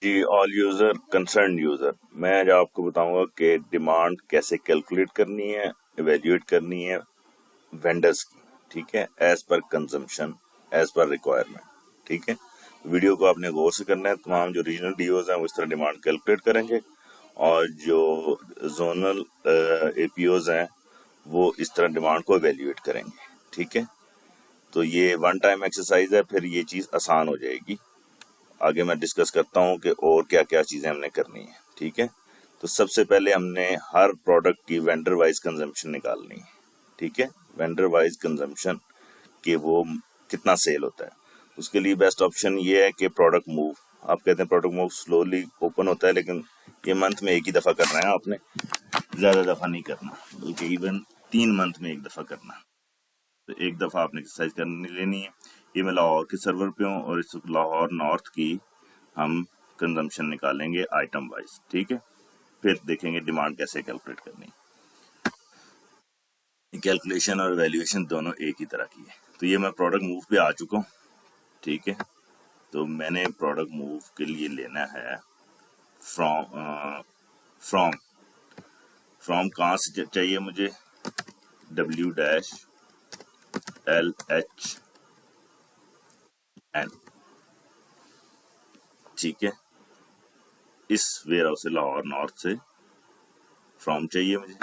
जी, all user concern user, मैं आज आपको बताऊंगा कि डिमांड कैसे कैलकुलेट करनी है, इवेल्युएट करनी है वेंडर्स की। ठीक है, as per consumption, as per requirement. ठीक है, वीडियो को आपने गौर से करना है। तमाम जो रीजनल डीओज हैं वो इस तरह डिमांड कैलकुलेट करेंगे और जो जोनल एपीओज हैं वो इस तरह डिमांड को इवेल्युएट करेंगे। ठीक है, तो ये वन टाइम एक्सरसाइज है, फिर ये चीज़ आसान हो जाएगी। आगे मैं डिस्कस करता हूँ कि और क्या क्या चीज़ें हमने करनी है। ठीक है, तो सबसे पहले हमने हर प्रोडक्ट की वेंडर वाइज कंजम्पशन निकालनी है। ठीक है, वेंडर वाइज कंजम्पशन कि वो कितना सेल होता है। उसके लिए बेस्ट ऑप्शन ये है कि प्रोडक्ट मूव। आप कहते हैं प्रोडक्ट मूव स्लोली ओपन होता है, लेकिन ये मंथ में एक ही दफ़ा करना है आपने, ज़्यादा दफ़ा नहीं करना, बल्कि इवन 3 मंथ में एक दफ़ा करना। तो एक दफ़ा आपने एक्सरसाइज करनी लेनी है। ये मैं लाहौर के सर्वर पे हूँ और इस लाहौर नॉर्थ की हम कंजम्पशन निकालेंगे आइटम वाइज। ठीक है, फिर देखेंगे डिमांड कैसे कैलकुलेट करनी है। कैलकुलेशन और वैल्यूएशन दोनों एक ही तरह की है। तो ये मैं प्रोडक्ट मूव पे आ चुका हूँ। ठीक है, तो मैंने प्रोडक्ट मूव के लिए लेना है फ्रॉम फ्रॉम फ्रॉम कहाँ से चाहिए मुझे, WLHN। ठीक है, इस वेयर हाउस से लाहौर नॉर्थ से फ्रॉम चाहिए मुझे,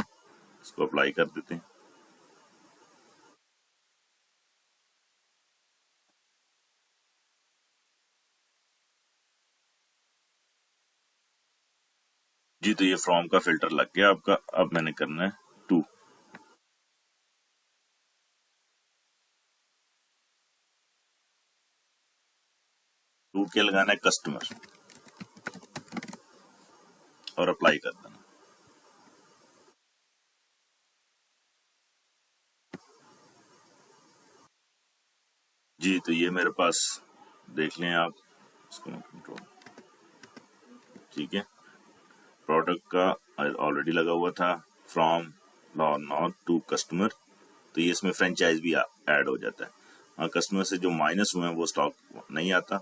इसको अप्लाई कर देते हैं। जी, तो ये फ्रॉम का फिल्टर लग गया आपका। अब मैंने करना है टू। टू क्या लगाना है, कस्टमर, और अप्लाई कर देना। जी, तो ये मेरे पास देख लें आप, इसको मैं कंट्रोल। ठीक है, प्रोडक्ट का ऑलरेडी लगा हुआ था फ्रॉम नॉट टू कस्टमर, तो ये इसमें फ्रेंचाइज भी ऐड हो जाता है। हाँ, कस्टमर से जो माइनस हुए हैं वो स्टॉक नहीं आता,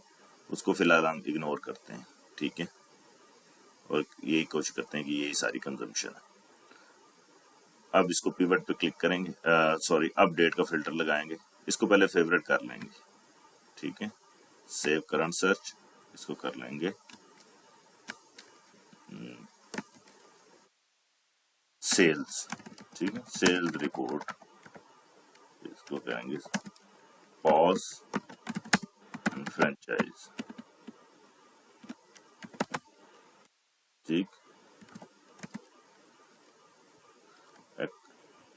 उसको फिलहाल हम इग्नोर करते हैं। ठीक है, और यही कोशिश करते हैं कि यही सारी कंजम्पशन है। अब इसको पिवट पे क्लिक करेंगे, सॉरी, अपडेट का फिल्टर लगाएंगे। इसको पहले फेवरेट कर लेंगे। ठीक है, सेव करंट सर्च, इसको कर लेंगे सेल्स। ठीक है, सेल्स रिपोर्ट, इसको करेंगे पॉज एंड फ्रेंचाइज। ठीक,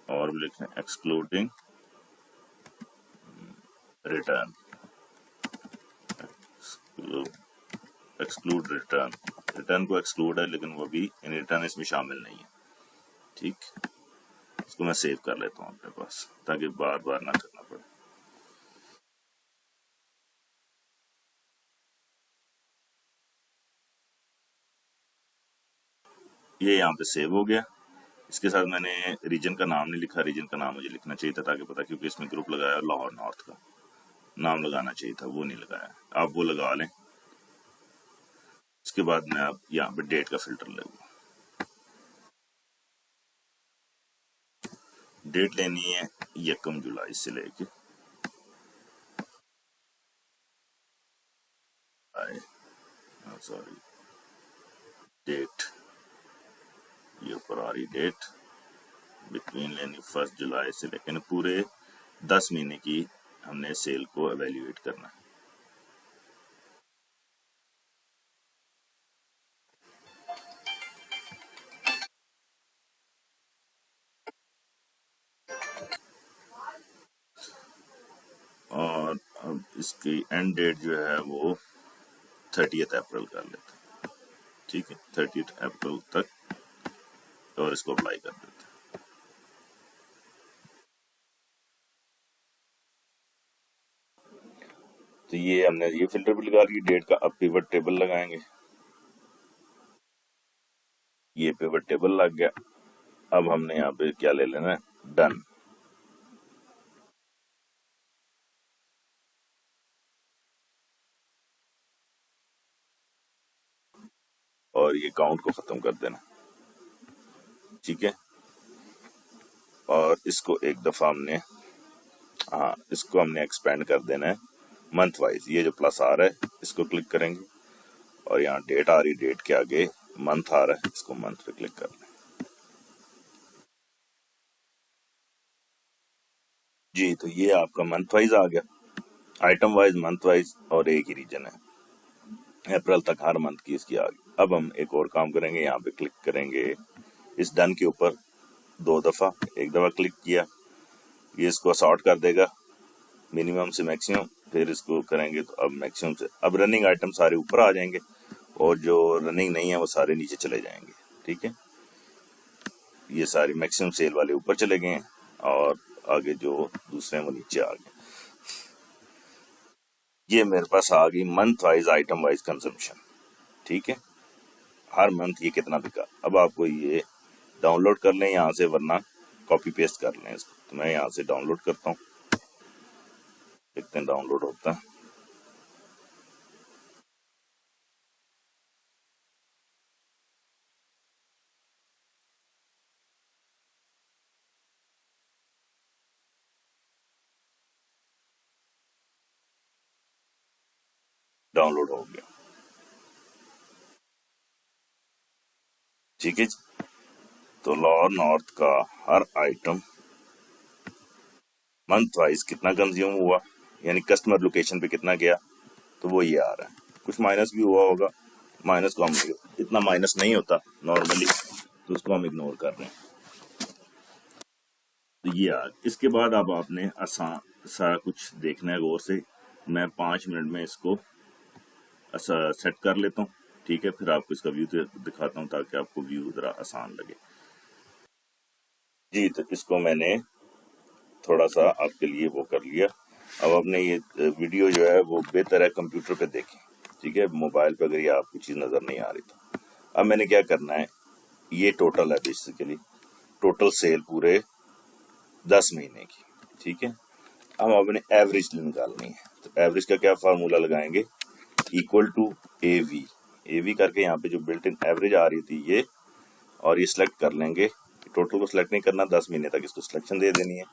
और लिखें excluding return, exclude return. Return को एक्सक्लूड है, लेकिन वो भी इन रिटर्न इसमें शामिल नहीं है। ठीक, इसको मैं सेव कर लेता हूँ अपने पास, ताकि बार बार ना करना पड़े। ये यहाँ पे सेव हो गया। इसके साथ मैंने रीजन का नाम नहीं लिखा, रीजन का नाम मुझे लिखना चाहिए था ताकि पता, क्योंकि इसमें ग्रुप लगाया लाहौर नॉर्थ का नाम लगाना चाहिए था, वो नहीं लगाया। आप वो लगा लें। उसके बाद मैं अब यहाँ पे डेट का फिल्टर लगूंगा। डेट लेनी है 1 जुलाई से लेके आए, सॉरी, डेट, ये ऊपर आ रही डेट, बिटवीन लेनी 1 जुलाई से लेकिन पूरे 10 महीने की हमने सेल को एवेल्युएट करना है। और अब इसकी एंड डेट जो है वो 30 अप्रैल कर लेते हैं। ठीक है, 30 अप्रैल तक, और इसको अप्लाई कर देते हैं। तो ये हमने ये फिल्टर भी लगा ली डेट का। अब पिवट टेबल लगाएंगे। ये पिवट टेबल लग गया। अब हमने यहाँ पे क्या ले लेना है, डन। और ये काउंट को खत्म कर देना, ठीक है। और इसको एक दफा हमने इसको हमने एक्सपेंड कर देना है मंथ वाइज। ये जो प्लस आ रहा है इसको क्लिक करेंगे और यहाँ डेट आ रही, डेट के आगे मंथ आ रहा है, इसको मंथ पे क्लिक कर लें। जी, तो ये आपका मंथ वाइज आ गया, आइटम वाइज, मंथ वाइज, और एक ही रीजन है, अप्रैल तक हर मंथ की इसकी आ गई। अब हम एक और काम करेंगे, यहाँ पे क्लिक करेंगे इस डन के ऊपर 2 दफा, एक दफा क्लिक किया, ये इसको सॉर्ट कर देगा मिनिमम से मैक्सिमम, फिर इसको करेंगे तो अब मैक्सिमम से, अब रनिंग आइटम सारे ऊपर आ जाएंगे और जो रनिंग नहीं है वो सारे नीचे चले जाएंगे, ठीक है। ये सारे मैक्सिमम सेल वाले ऊपर चले गए हैं और आगे जो दूसरे हैं वो नीचे आ गए। ये मेरे पास आ गई month wise item wise consumption, ठीक है, हर मंथ ये कितना बिका। अब आपको ये डाउनलोड कर लें यहाँ से, वरना कॉपी पेस्ट कर लें इसको। तो मैं यहाँ से डाउनलोड करता हूँ, देखते हैं डाउनलोड होता है। डाउनलोड हो गया, ठीक है जी। तो लॉर नॉर्थ का हर आइटम मंथ वाइज कितना कंज्यूम हुआ, यानी कस्टमर लोकेशन पे कितना गया, तो वो ये आ रहा है। कुछ माइनस भी हुआ होगा, माइनस को हम, इतना माइनस नहीं होता नॉर्मली, तो उसको हम इग्नोर कर रहे हैं। तो ये आ, इसके बाद अब आपने आसान सारा कुछ देखना है गौर से। मैं 5 मिनट में इसको सेट कर लेता हूँ, ठीक है, फिर आपको इसका व्यू दिखाता हूँ ताकि आपको व्यू जरा आसान लगे। जी, तो इसको मैंने थोड़ा सा आपके लिए वो कर लिया। अब आपने ये वीडियो जो है वो बेहतर है कंप्यूटर पे देखें, ठीक है, मोबाइल पे अगर ये आपको चीज़ नज़र नहीं आ रही तो। अब मैंने क्या करना है, ये टोटल है बेसिकली, टोटल सेल पूरे 10 महीने की, ठीक है। हम अपने एवरेज निकालनी है, तो एवरेज का क्या फार्मूला लगाएंगे, इक्वल टू ए वी करके यहाँ पे जो बिल्ट इन एवरेज आ रही थी ये, और ये सिलेक्ट कर लेंगे, टोटल को सिलेक्ट नहीं करना, 10 महीने तक इसको सिलेक्शन दे देनी है,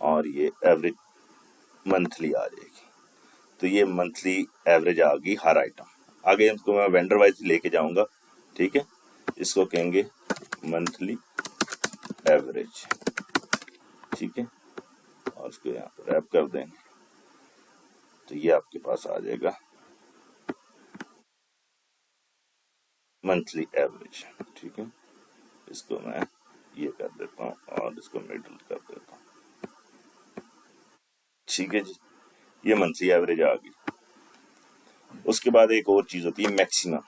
और ये एवरेज मंथली आ जाएगी। तो ये मंथली एवरेज आ गई हर आइटम। आगे इसको मैं वेंडर वाइज लेके जाऊंगा, ठीक है, इसको कहेंगे मंथली एवरेज, ठीक है, और इसको यहाँ पर रैप कर देंगे, तो ये आपके पास आ जाएगा मंथली एवरेज, ठीक है। इसको मैं ये कर देता हूँ और इसको मिडल कर देता हूँ, ठीक है जी, ये मंथली एवरेज आ गई। उसके बाद एक और चीज होती है मैक्सिमम,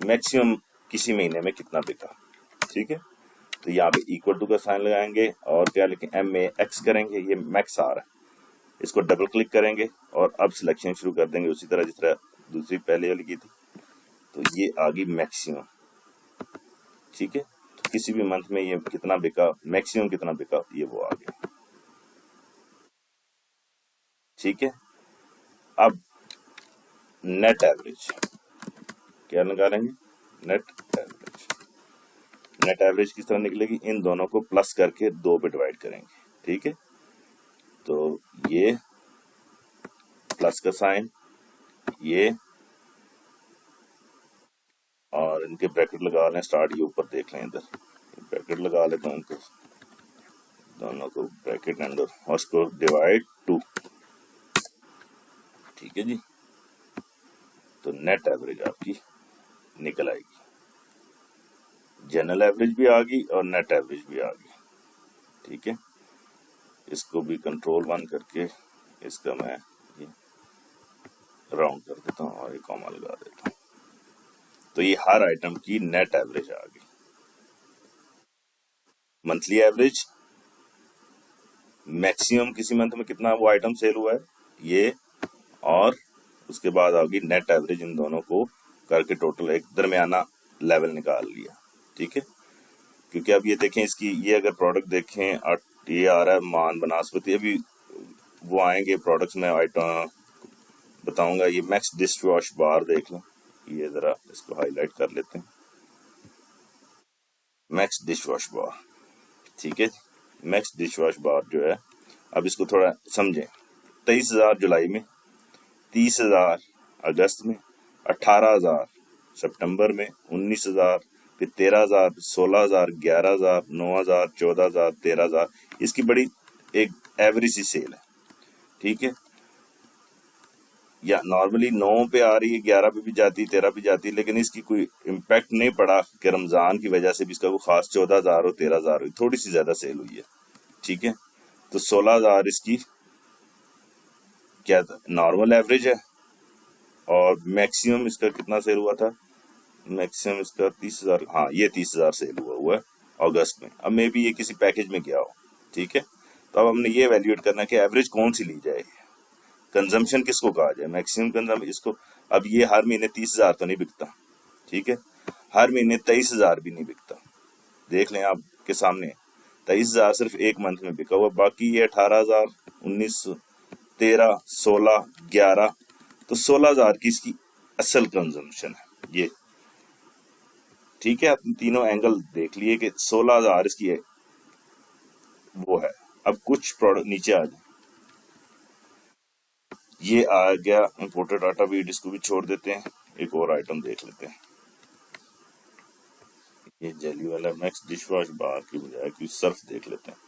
मैक्सिमम किसी महीने में कितना बिका, ठीक है। तो यहाँ पे इक्वल टू का साइन लगाएंगे और क्या लिखें, MAX करेंगे, ये मैक्स आ रहा है, इसको डबल क्लिक करेंगे और अब सिलेक्शन शुरू कर देंगे उसी तरह जिस तरह दूसरी पहले वाली की थी। तो ये आ गई मैक्सिमम, ठीक है। तो किसी भी मंथ में ये कितना बिका, मैक्सिमम कितना बिका, ये वो आ गया, ठीक है। अब नेट एवरेज क्या निकालेंगे, नेट एवरेज। नेट एवरेज किस तरह निकलेगी, इन दोनों को प्लस करके 2 पे डिवाइड करेंगे, ठीक है। तो ये प्लस का साइन, ये, और इनके ब्रैकेट लगा लें, स्टार्ट ये ऊपर देख लें, इधर ब्रैकेट लगा लेता हूँ इनको दोनों को, ब्रैकेट अंडर, और इसको डिवाइड 2, ठीक है जी। तो नेट एवरेज आपकी निकल आएगी, जनरल एवरेज भी आ गई और नेट एवरेज भी आ गई, ठीक है। इसको भी कंट्रोल 1 करके इसका मैं ये राउंड कर देता हूँ और एक कॉमा लगा देता हूँ। तो ये हर आइटम की नेट एवरेज आ गई, मंथली एवरेज, मैक्सिमम किसी मंथ में कितना वो आइटम सेल हुआ है ये, और उसके बाद आ गई नेट एवरेज, इन दोनों को करके टोटल एक दरमियाना लेवल निकाल लिया, ठीक है। क्योंकि अब ये देखें इसकी, ये अगर प्रोडक्ट देखें, ये आ रहा है मान बनास्पति, अभी वो आएंगे प्रोडक्ट्स में आइटम बताऊंगा। ये मैक्स डिश वॉश बार देख लो, ये जरा इसको हाईलाइट कर लेते हैं। मैक्स डिश वॉश बार, ठीक है। मैक्स डिश वॉश बार जो है, अब इसको थोड़ा समझें। 23,000 जुलाई में, 30,000 अगस्त में, 18,000 सितंबर में, 19,000, फिर 13,000, 16,000, 11,000, 9,000, 14,000, 13,000। इसकी बड़ी एक एवरेज सी सेल है, ठीक है। या नॉर्मली 9 पे आ रही है, 11 पे भी जाती है, 13 पे जाती है, लेकिन इसकी कोई इम्पैक्ट नहीं पड़ा कि रमजान की वजह से भी इसका कोई खास 14,000 हो, 13,000 हो, थोड़ी सी ज्यादा सेल हुई है, ठीक है। तो 16,000 इसकी क्या नॉर्मल एवरेज है। और मैक्सिमम इसका कितना सेल हुआ था, मैक्सिमम इसका 30,000, हाँ ये 30,000 सेल हुआ है अगस्त में। अब मे भी ये किसी पैकेज में गया हो, ठीक है। तो अब हमने ये वैल्यूएट करना है कि एवरेज कौन सी ली जाए, कंजम्पशन किसको कहा जाए, मैक्सिमम कंजम्पशन इसको। अब ये हर महीने 30,000 तो नहीं बिकता, ठीक है। हर महीने 23,000 भी नहीं बिकता। देख लें आपके सामने, 23,000 सिर्फ एक मंथ में बिका हुआ, बाकी ये 18,000, 19, 13, 16, 11, तो 16,000 की इसकी असल कंजम्पशन है ये, ठीक है। आपने तीनों एंगल देख लिए कि 16,000 इसकी है, वो है। अब कुछ प्रोडक्ट नीचे आ जाए, ये आ गया इंपोर्टेड आटा वीट, इसको भी छोड़ देते हैं। एक और आइटम देख लेते हैं, ये जेली वाला मैक्स डिश वॉश बार की बजाय कोई सर्फ देख लेते हैं।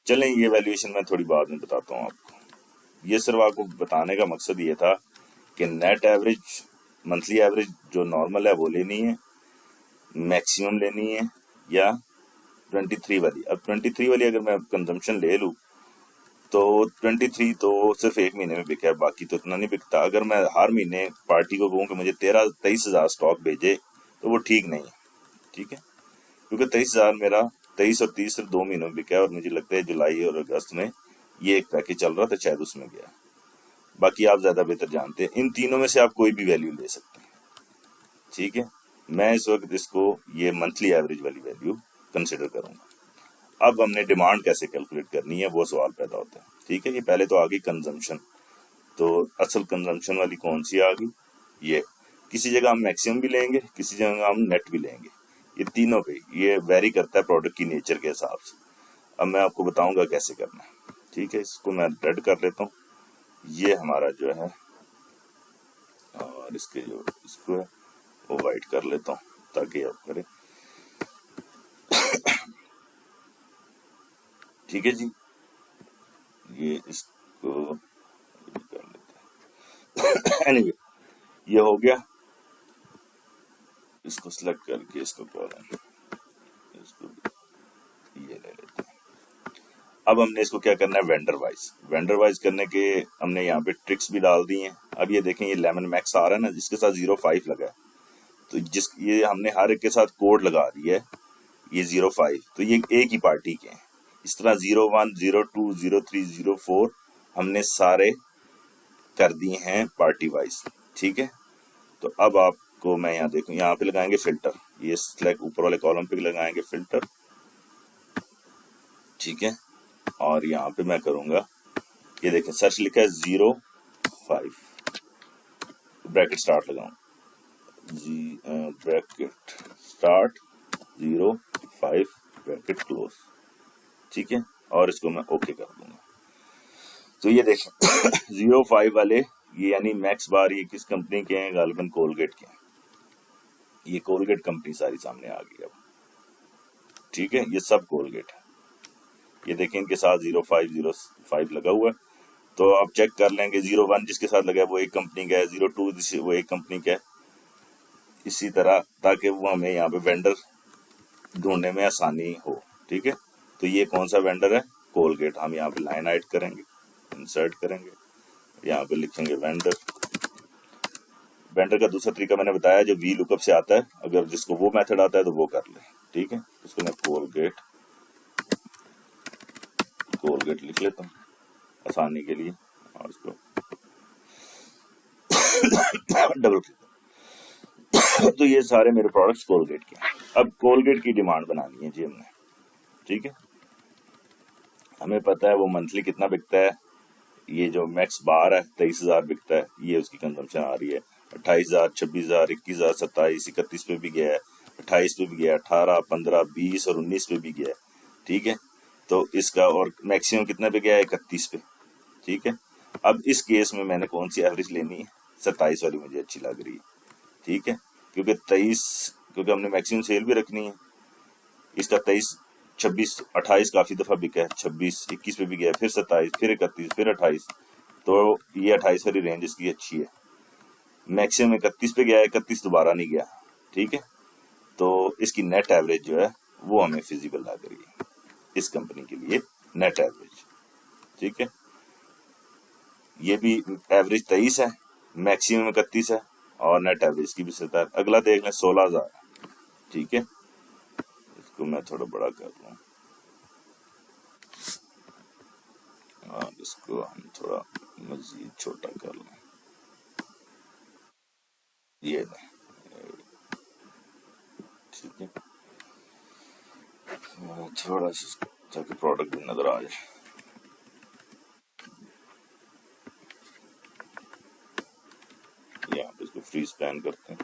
चलें, ये वैल्यूएशन मैं थोड़ी बाद में बताता हूँ आपको। ये सिर्फ आपको बताने का मकसद ये था कि नेट एवरेज, मंथली एवरेज जो नॉर्मल है वो लेनी है, मैक्सिमम लेनी है, या 23 वाली। अब 23 वाली अगर मैं कंजम्पशन ले लूँ तो 23 तो सिर्फ एक महीने में बिका है, बाकी तो इतना नहीं बिकता। अगर मैं हर महीने पार्टी को कहूँ कि मुझे 23,000 स्टॉक भेजे तो वो ठीक नहीं है, ठीक है। क्योंकि 23,000 मेरा 23 और 30 सिर्फ 2 महीनों में बिका है, और मुझे लगता है जुलाई और अगस्त में ये एक पैकेज चल रहा था, शायद उसमें गया। बाकी आप ज्यादा बेहतर जानते हैं, इन तीनों में से आप कोई भी वैल्यू ले सकते हैं, ठीक है। मैं इस वक्त इसको ये मंथली एवरेज वाली वैल्यू कंसिडर करूंगा। अब हमने डिमांड कैसे कैलकुलेट करनी है वो सवाल पैदा होता है, ठीक है। ये पहले तो आ गई कंजम्पशन, तो असल कंजम्पशन वाली कौन सी आ गई, ये। किसी जगह हम मैक्सिमम भी लेंगे, किसी जगह हम नेट भी लेंगे, ये तीनों पे ये वेरी करता है प्रोडक्ट की नेचर के हिसाब से। अब मैं आपको बताऊंगा कैसे करना है, ठीक है। इसको मैं रेड कर लेता हूँ, ये हमारा जो है, और इसके जो इसको है वो वाइट कर लेता हूँ ताकि आप करें, ठीक है जी। ये इसको कर लेते हैं एनीवे, ये हो गया। इसको सिलेक्ट करके इसको कॉलम, इसको ये ले लेते हैं। अब हमने इसको क्या करना है, वेंडर वाइज करने के हमने यहाँ पे ट्रिक्स भी डाल दी हैं। अब ये देखें, ये लेमन मैक्स आ रहा है ना, जिसके साथ 05 लगा है, तो जिस ये हमने हर एक के साथ कोड लगा दिया है, ये 05, तो ये एक ही पार्टी के हैं। इस तरह 01, 02, 03, 04 हमने सारे कर दिए हैं पार्टी वाइज, ठीक है। तो अब आपको मैं यहाँ देखूँ, यहाँ पे लगाएंगे फिल्टर, ये सिलेक्ट ऊपर वाले कॉलम पे लगाएंगे फिल्टर, ठीक है। और यहाँ पे मैं करूंगा, ये देखें सर्च लिखा है 05, ब्रैकेट स्टार्ट लगाऊं, ब्रैकेट स्टार्ट 05 ब्रैकेट क्लोज, ठीक है। और इसको मैं ओके कर दूंगा। तो ये देखें 05 वाले, ये यानी मैक्स बार, ये किस कंपनी के हैं, गालिबन कोलगेट के हैं। ये कोलगेट कंपनी सारी सामने आ गई अब, ठीक है। ये सब कोलगेट है, ये देखें इनके साथ 05 लगा हुआ है। तो आप चेक कर लेंगे, 01 जिसके साथ लगा है वो एक कंपनी का है, 02 वो एक कंपनी का है, इसी तरह, ताकि वो हमें यहाँ पे वेंडर ढूंढने में आसानी हो, ठीक है। तो ये कौन सा वेंडर है, कोलगेट। हम यहाँ पे लाइन ऐड करेंगे, इंसर्ट करेंगे, यहाँ पे लिखेंगे वेंडर। वेंडर का दूसरा तरीका मैंने बताया जो वी लुकअप से आता है, अगर जिसको वो मेथड आता है तो वो कर ले, ठीक है। इसको मैं कोलगेट लिख लेता हूँ आसानी के लिए, और इसको डबल क्लिक। तो ये सारे मेरे प्रोडक्ट्स कोलगेट के। अब कोलगेट की डिमांड बनानी है जी हमने, ठीक है। हमें पता है वो मंथली कितना बिकता है, ये जो मैक्स बार है 23,000 बिकता है, ये उसकी कंजम्पशन आ रही है। 28,000, 26,000, 21,000, 27, 31 पे भी गया है, 28 पे भी गया है, 18, 15, 20 और 19 पे भी गया है। ठीक है, तो इसका और मैक्सिमम कितना पे गया है? 31 पे। ठीक है, अब इस केस में मैंने कौन सी एवरेज लेनी है? 27 वाली मुझे अच्छी लग रही है। ठीक है, क्योंकि 23, क्योंकि हमने मैक्सिमम सेल भी रखनी है। इसका 23, 26, 28 काफी दफा बिका है, 26, 21 पे भी गया, फिर 27, फिर 31, फिर 28, तो ये 28 वाली रेंज इसकी अच्छी है। मैक्सिमम 31 पे गया है, 31 दोबारा नहीं गया। ठीक है, तो इसकी नेट एवरेज जो है वो हमें फिजिबल लग रही है इस कंपनी के लिए, नेट एवरेज। ठीक है, ये भी एवरेज 23 है, मैक्सिमम 31 है, और नेट एवरेज की भी 17। अगला देख लें, 16,000। ठीक है, इसको मैं थोड़ा बड़ा कर लूँ, और इसको हम थोड़ा मजीद छोटा कर लें। ये नहीं, ठीक है, थोड़ा सा ताकि प्रोडक्ट भी नजर आ जाए। यहाँ पे इसको फ्रीज पैन करते हैं।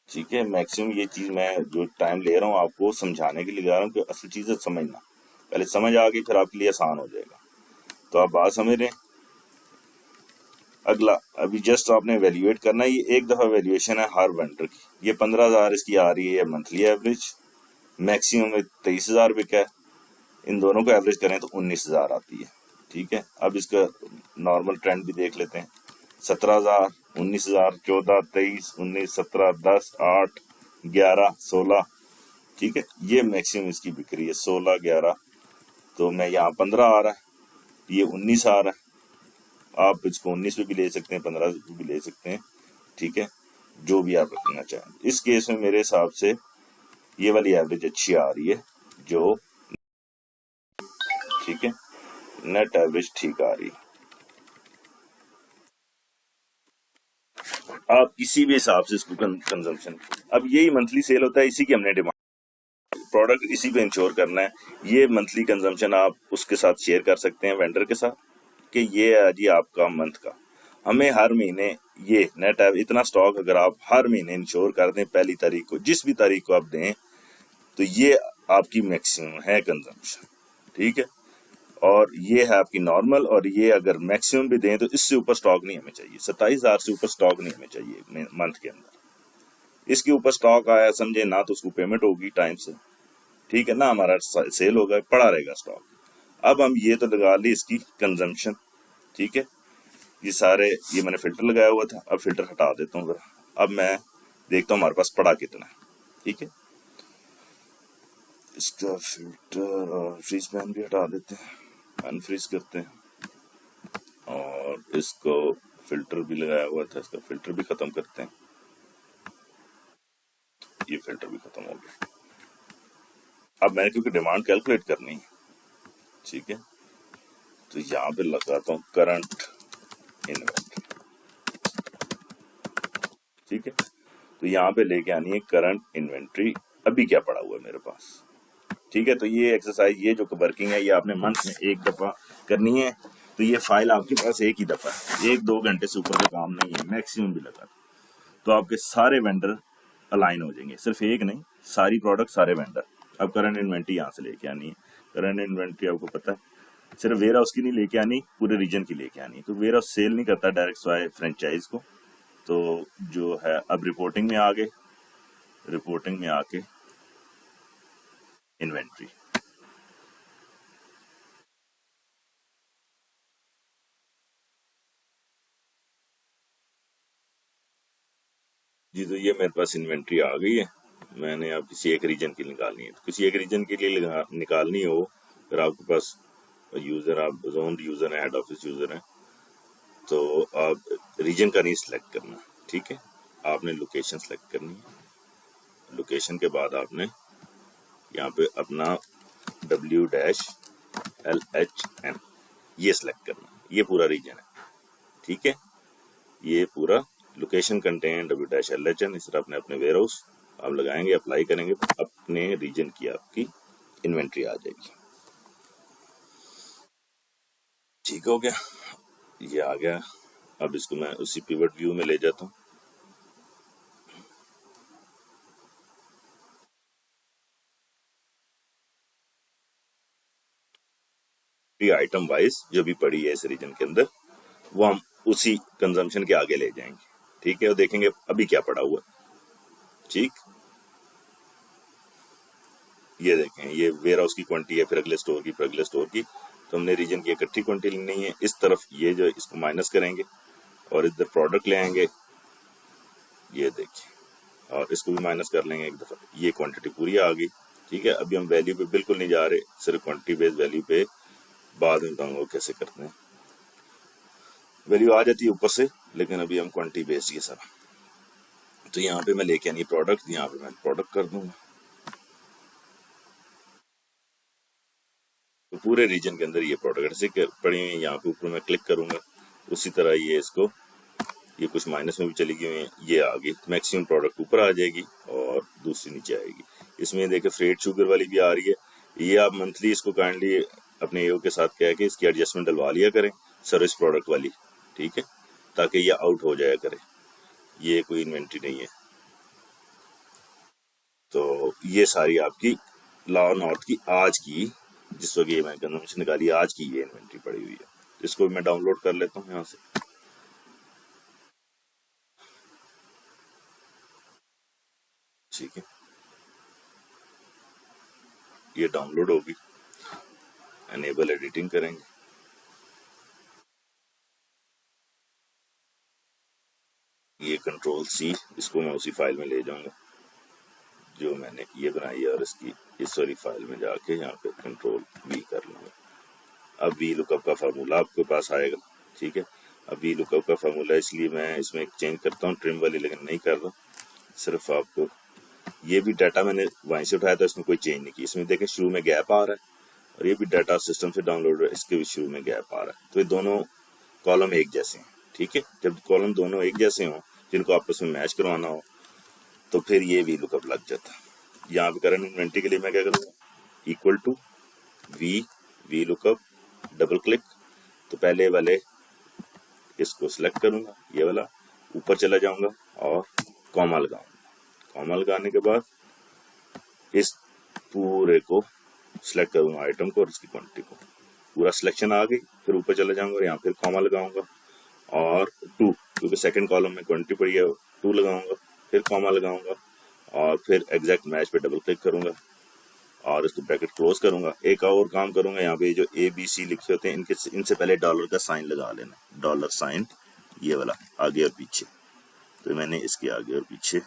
ठीक है, मैक्सिमम ये चीज मैं जो टाइम ले रहा हूँ आपको समझाने के लिए जा रहा हूँ कि असल चीज है समझना। पहले समझ आ गई फिर आपके लिए आसान हो जाएगा। तो आप बात समझ रहे हैं। अगला, अभी जस्ट आपने एवेल्युएट करना है। ये एक दफा वैल्यूएशन है हर वेंडर की। ये 15,000 इसकी आ रही है मंथली एवरेज, मैक्सिमम में 23,000 बिका है। इन दोनों को एवरेज करें तो 19,000 आती है। ठीक है, अब इसका नॉर्मल ट्रेंड भी देख लेते हैं। 17,000, 19,000, 14, 23, 19, 17, 10, 8, 11, 16। ठीक है, ये मैक्सिमम इसकी बिक्री है 16, 11। तो मैं यहाँ 15 आ रहा है, ये 19 आ रहा है। आप इसको 19 पे भी ले सकते हैं, 15 पे भी ले सकते हैं। ठीक है, जो भी आप रखना चाहें। इस केस में मेरे हिसाब से ये वाली एवरेज अच्छी आ रही है जो, ठीक है, नेट एवरेज ठीक आ रही है। आप किसी भी हिसाब से इसको कंजम्पशन, अब यही मंथली सेल होता है, इसी की हमने डिमांड, प्रोडक्ट इसी पे इंश्योर करना है। ये मंथली कंजम्पशन आप उसके साथ शेयर कर सकते हैं, वेंडर के साथ, कि ये है जी आपका मंथ का। हमें हर महीने ये नेट इतना स्टॉक अगर आप हर महीने इंश्योर कर दें, पहली तारीख को, जिस भी तारीख को आप दें, तो ये आपकी मैक्सिमम है कंजम्पशन। ठीक है, और ये है आपकी नॉर्मल, और ये अगर मैक्सिमम भी दें तो इससे ऊपर स्टॉक नहीं हमें चाहिए। 27,000 से ऊपर स्टॉक नहीं हमें चाहिए मंथ के अंदर। इसके ऊपर स्टॉक आया समझे ना, तो उसको पेमेंट होगी टाइम से। ठीक है ना, हमारा सेल होगा, पड़ा रहेगा स्टॉक। अब हम ये तो लगा ली इसकी कंजम्पशन। ठीक है, ये सारे, ये मैंने फिल्टर लगाया हुआ था, अब फिल्टर हटा देता हूँ जरा। अब मैं देखता हूँ हमारे पास पड़ा कितना है। ठीक है, इसका फिल्टर और फ्रीज पैन भी हटा देते हैं, अनफ्रीज करते हैं, और इसको फिल्टर भी लगाया हुआ था, इसका फिल्टर भी खत्म करते हैं। ये फिल्टर भी खत्म हो गया। अब मैंने क्योंकि डिमांड कैलकुलेट करनी है, ठीक है, तो यहाँ पे लगाता हूँ करंट इन्वेंट्री। ठीक है, तो यहाँ पे लेके आनी है करंट इन्वेंट्री, अभी क्या पड़ा हुआ है मेरे पास। ठीक है, तो ये एक्सरसाइज, ये जो वर्किंग है, ये आपने मंथ में एक दफा करनी है। तो ये फाइल आपके पास एक ही दफा है, 1-2 घंटे से ऊपर का काम नहीं है, मैक्सिमम भी लगा। तो आपके सारे वेंडर अलाइन हो जाएंगे, सिर्फ एक नहीं, सारी प्रोडक्ट, सारे वेंडर। अब करंट इन्वेंट्री यहाँ से लेके आनी है। करंट इन्वेंट्री आपको पता है, सिर्फ वेयर हाउस की नहीं लेके आनी, पूरे रीजन की लेके आनी है, क्योंकि वेयर हाउस सेल नहीं करता डायरेक्ट स्वाय फ्रेंचाइज को। तो जो है, अब रिपोर्टिंग में आ गए, रिपोर्टिंग में आके इन्वेंट्री, जी, तो ये मेरे पास इन्वेंट्री आ गई है। मैंने अब किसी एक रीजन की निकालनी है, तो किसी एक रीजन के लिए निकालनी हो, अगर आपके पास यूजर, आप जोन यूजर है, हेड ऑफिस यूजर है, तो आप रीजन का नहीं सिलेक्ट करना। ठीक है, आपने लोकेशन सेलेक्ट करनी है। लोकेशन के बाद आपने यहाँ पे अपना W-LHN ये सिलेक्ट करना, ये पूरा रीजन है। ठीक है, ये पूरा लोकेशन कंटेंट W-LHN, इस तरह अपने अपने वेयर हाउस आप लगाएंगे, अप्लाई करेंगे, अपने रीजन की आपकी इन्वेंट्री आ जाएगी। ठीक हो गया, ये आ गया। अब इसको मैं उसी पिवट व्यू में ले जाता हूँ। आइटम वाइज जो भी पड़ी है इस रीजन के अंदर वो हम उसी कंजम्पशन के आगे ले जाएंगे। ठीक है, और देखेंगे अभी क्या पड़ा हुआ। ठीक, ये देखें, ये वेयर हाउस की क्वांटिटी है, फिर अगले स्टोर की, फिर अगले स्टोर की। तो हमने रीजन की इकट्ठी क्वांटिटी लेनी है। इस तरफ ये जो इसको माइनस करेंगे और इधर प्रोडक्ट ले आएंगे, ये देखिए, और इसको भी माइनस कर लेंगे एक दफा। ये क्वांटिटी पूरी आ गई। ठीक है, अभी हम वैल्यू पे बिल्कुल नहीं जा रहे, सिर्फ क्वांटिटी बेस्ड वैल्यू पे बाद में बताऊंगा कैसे करते हैं। वैल्यू आ जाती है ऊपर से, लेकिन अभी हम क्वांटिटी बेस्ड ये सारा। तो यहाँ पे मैं लेके आनी प्रोडक्ट, यहाँ पे मैं प्रोडक्ट कर दूंगा। तो पूरे रीजन के अंदर ये प्रोडक्ट ऐसे पड़ी हुई है। यहाँ पे ऊपर मैं क्लिक करूंगा, उसी तरह ये इसको, ये कुछ माइनस में भी चली गई है, ये आ गई। मैक्सिमम प्रोडक्ट ऊपर आ जाएगी और दूसरी नीचे आएगी। इसमें देखिए फ्रेट शुगर वाली भी आ रही है। ये आप मंथली इसको काइंडली अपने एओ के साथ कह के इसकी एडजस्टमेंट डलवा लिया करें, सर्विस प्रोडक्ट वाली। ठीक है, ताकि ये आउट हो जाया करे, ये कोई इन्वेंट्री नहीं है। तो ये सारी आपकी लॉ नॉर्थ की आज की, जिस वक्त ये मैंने कंजम्पशन निकाली आज की, ये इन्वेंट्री पड़ी हुई है। इसको भी मैं डाउनलोड कर लेता हूँ यहाँ से। ठीक है, ये डाउनलोड होगी। एनेबल एडिटिंग करेंगे। ये कंट्रोल सी, इसको मैं उसी फाइल में ले जाऊंगा जो मैंने ये बनाई है, और इसकी इस वाली फाइल में जाके यहाँ पे कंट्रोल वी कर लूंगा। अब वी लुकअप का फार्मूला आपके पास आएगा। ठीक है, अब वी लुकअप का फार्मूला इसलिए मैं इसमें एक चेंज करता हूँ ट्रिम वाली, लेकिन नहीं कर रहा, सिर्फ आपको ये भी डाटा मैंने वहीं से उठाया था, इसमें कोई चेंज नहीं की। इसमें देखें शुरू में गैप आ रहा है, और ये भी डाटा सिस्टम से डाउनलोड है, इसके भी शुरू में गैप आ रहा है। तो ये दोनों कॉलम एक जैसे हैं। ठीक है, जब कॉलम दोनों एक जैसे हों, जिनको आपस में मैच करवाना हो, तो फिर ये वी लुकअप लग जाता है। यहाँ पे करंट इन्वेंट्री के लिए मैं क्या करूँगा, equal to V lookup, double click. तो पहले वाले इसको सिलेक्ट करूंगा, ये वाला, ऊपर चला जाऊंगा और कॉमा लगाऊंगा। कॉमा लगाने के बाद इस पूरे को सिलेक्ट करूंगा, आइटम को और इसकी क्वांटिटी को। पूरा सिलेक्शन आ गई, फिर ऊपर चला जाऊंगा और यहाँ फिर कॉमा लगाऊंगा और 2, क्योंकि सेकंड कॉलम में क्वांटिटी पड़ी है, 2 लगाऊंगा, फिर कॉमा लगाऊंगा और फिर एग्जैक्ट मैच पे डबल क्लिक करूंगा और इसको ब्रैकेट क्लोज करूंगा। एक और काम करूंगा, यहाँ पे जो ABC लिखे होते हैं इनसे पहले डॉलर का साइन लगा लेना, डॉलर साइन ये वाला आगे और पीछे। तो मैंने इसके आगे और पीछे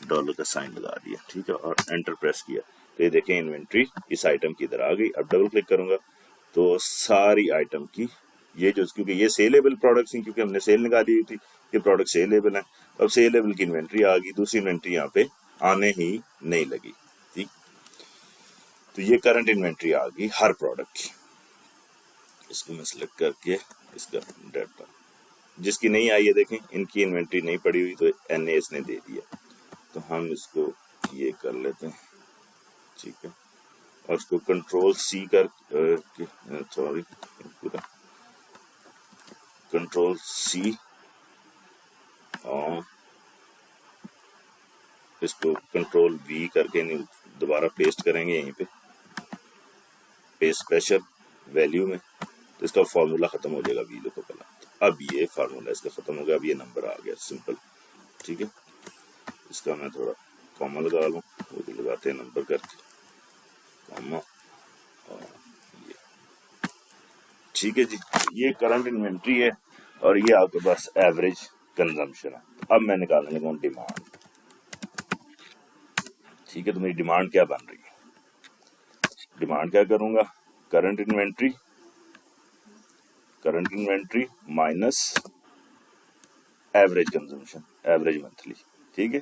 डॉलर का साइन लगा दिया। ठीक है, और एंटर प्रेस किया। तो ये देखें इन्वेंट्री इस आइटम की इधर आ गई। अब डबल क्लिक करूंगा तो सारी आइटम की ये जो, क्योंकि ये सेलेबल प्रोडक्ट्स हैं, क्योंकि हमने सेल निकाली हुई थी, ये प्रोडक्ट सेलेबल है। अब सेलेबल की इन्वेंट्री आ गई, दूसरी इन्वेंट्री यहाँ पे आने ही नहीं लगी। ठीक, तो ये करंट इन्वेंट्री आ गई हर प्रोडक्ट की। इसको मैं सिलेक्ट करके इसका डाटा, जिसकी नहीं आई है देखें, इनकी इन्वेंट्री नहीं पड़ी हुई, तो NA इसने दे दिया। तो हम इसको ये कर लेते हैं। ठीक है, और इसको कंट्रोल C कर, सॉरी, पूरा कंट्रोल C और इसको कंट्रोल V करके दोबारा पेस्ट करेंगे यहीं पे, पेस्ट स्पेशल वैल्यू में। तो इसका फार्मूला खत्म हो जाएगा वी लुकअप वाला। तो अब ये फार्मूला इसका खत्म हो गया, अब ये नंबर आ गया सिंपल। ठीक है, इसका मैं थोड़ा कॉमा लगा लूँ, वो भी लगाते हैं नंबर करके, कॉमा और ये। ठीक है जी, ये करंट इन्वेंट्री है और ये आपके पास एवरेज कंजम्पशन है। अब मैं निकालने लगा हूँ डिमांड। ठीक है, तो मेरी डिमांड क्या बन रही है, डिमांड क्या करूंगा, current inventory minus average consumption, average monthly. ठीक है,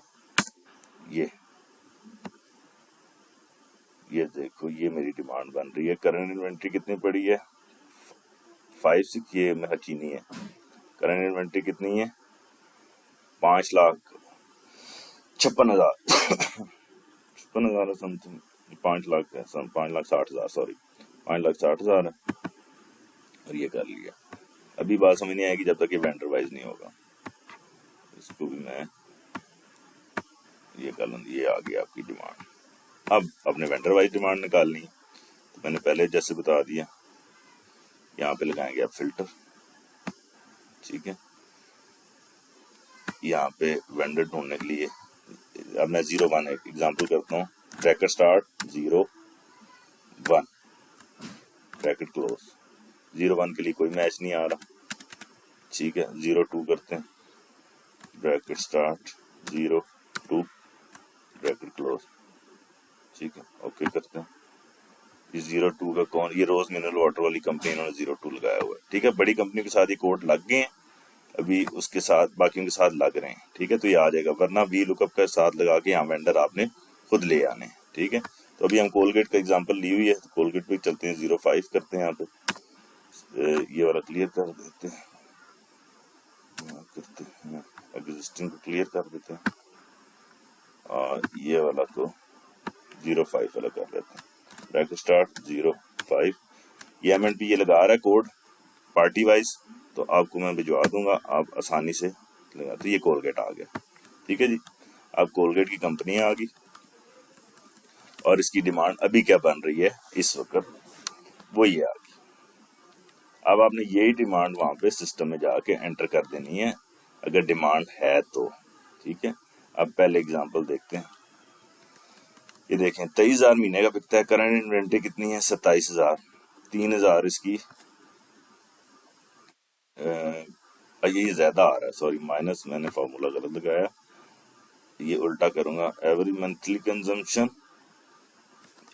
ये देखो, ये मेरी डिमांड बन रही है। करंट इन्वेंट्री कितनी पड़ी है, 5-6, ये मेरा चीनी है। करंट इन्वेंट्री कितनी है, 5,56,000 56,000 समथिंग, 5,60,000 सॉरी 5,60,000 है और ये कर लिया। अभी बात समझ नहीं आएगी जब तक ये वेंडर वाइज नहीं होगा। इसको भी मैं ये कर लूँ, ये आ गई आपकी डिमांड। अब अपने वेंडर वाइज डिमांड निकालनी है तो मैंने पहले जैसे बता दिया, यहाँ पे लगाएंगे आप फिल्टर, ठीक है। यहाँ पे वेंडर ढूंढने के लिए अब मैं 0 1 एग्जाम्पल करता हूँ, ब्रैकेट स्टार्ट 0 1 ब्रैकेट क्लोज। 0 1 के लिए कोई मैच नहीं आ रहा, ठीक है। 0 2 करते हैं, ब्रैकेट स्टार्ट 0 2 ब्रैकेट क्लोज, ठीक है। ओके करते हैं। ये 0 2 का कौन, ये रोज मिनरल वाटर वाली कंपनी, इन्होंने 0 2 लगाया हुआ है, ठीक है। बड़ी कंपनी के साथ ये कोड लग गए हैं, अभी उसके साथ बाकियों के साथ लग रहे हैं, ठीक है। तो ये आ जाएगा, वरना वी लुकअप का साथ लगा के यहाँ वेंडर आपने खुद ले आने, ठीक है। तो अभी हम कोलगेट का एग्जांपल ली हुई है, तो कोलगेट पे चलते हैं, 0 5 करते हैं। यहाँ पे ये वाला क्लियर कर देते हैं, एग्जिस्टिंग को क्लियर कर देते हैं और ये वाला को 0 5 वाला कर देते हैं, ब्रैकेट स्टार्ट 0 5। ये MNP ये लगा रहा है कोड पार्टी वाइज, तो आपको मैं भिजवा दूंगा, आप आसानी से लगा। तो ये कोलगेट आ गया, ठीक है जी। अब कोलगेट की कंपनी आ गई और इसकी डिमांड अभी क्या बन रही है इस वक्त, वो ये आ गई। अब आपने यही डिमांड वहां पे सिस्टम में जाके एंटर कर देनी है अगर डिमांड है तो, ठीक है। अब पहले एग्जांपल देखते हैं। ये देखें 23,000 महीने का बिकता है, करंट इन्वेंट्री कितनी है 27,000, 3,000 इसकी ये ज्यादा आ रहा है, सॉरी माइनस, मैंने फॉर्मूला गलत लगाया, ये उल्टा करूंगा। एवरी मंथली कंजम्पशन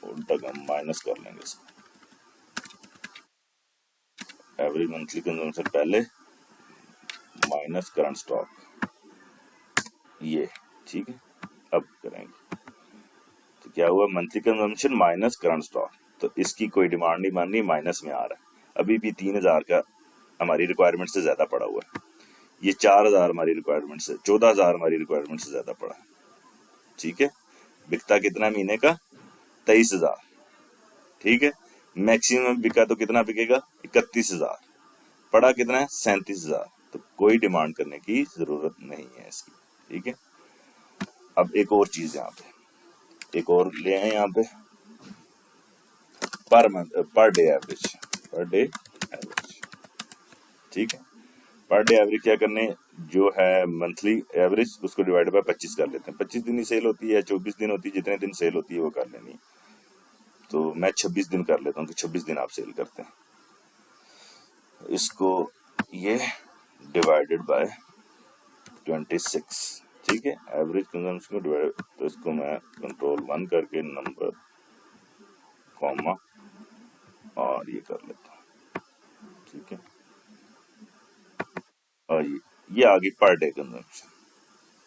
उल्टा माइनस कर लेंगे इसको, एवरी मंथली कंजम्पशन पहले माइनस करंट स्टॉक, ये ठीक है। अब करेंगे तो क्या हुआ, monthly consumption minus current stock, तो इसकी कोई डिमांड नहीं बन रही, माइनस में आ रहा है। अभी भी 3,000 का हमारी रिक्वायरमेंट से ज्यादा पड़ा हुआ है, ये 4,000 हमारी रिक्वायरमेंट से, 14,000 हमारी रिक्वायरमेंट से ज्यादा पड़ा है, ठीक है। बिकता कितना महीने का 23,000, ठीक है। मैक्सिमम बिका तो कितना बिकेगा 31,000, पड़ा कितना है 37,000, तो कोई डिमांड करने की जरूरत नहीं है इसकी, ठीक है। अब एक और चीज यहाँ पे, एक और ले आए यहाँ पे, per month per day average, per day average, ठीक है। पर डे एवरेज क्या करने, जो है मंथली एवरेज उसको डिवाइड बाय 25 कर लेते हैं। 25 दिन ही सेल होती है, 24 दिन होती है, जितने दिन सेल होती है वो कर लेनी। तो मैं 26 दिन कर लेता हूँ, तो 26 दिन आप सेल करते हैं, इसको ये डिवाइडेड बाय 26, ठीक है। एवरेज कंजम्पशन को डिवाइड, तो इसको मैं कंट्रोल 1 करके नंबर कॉमा और ये कर लेता हूँ, ठीक है। और ये आ गई पर डे कंजम्पशन।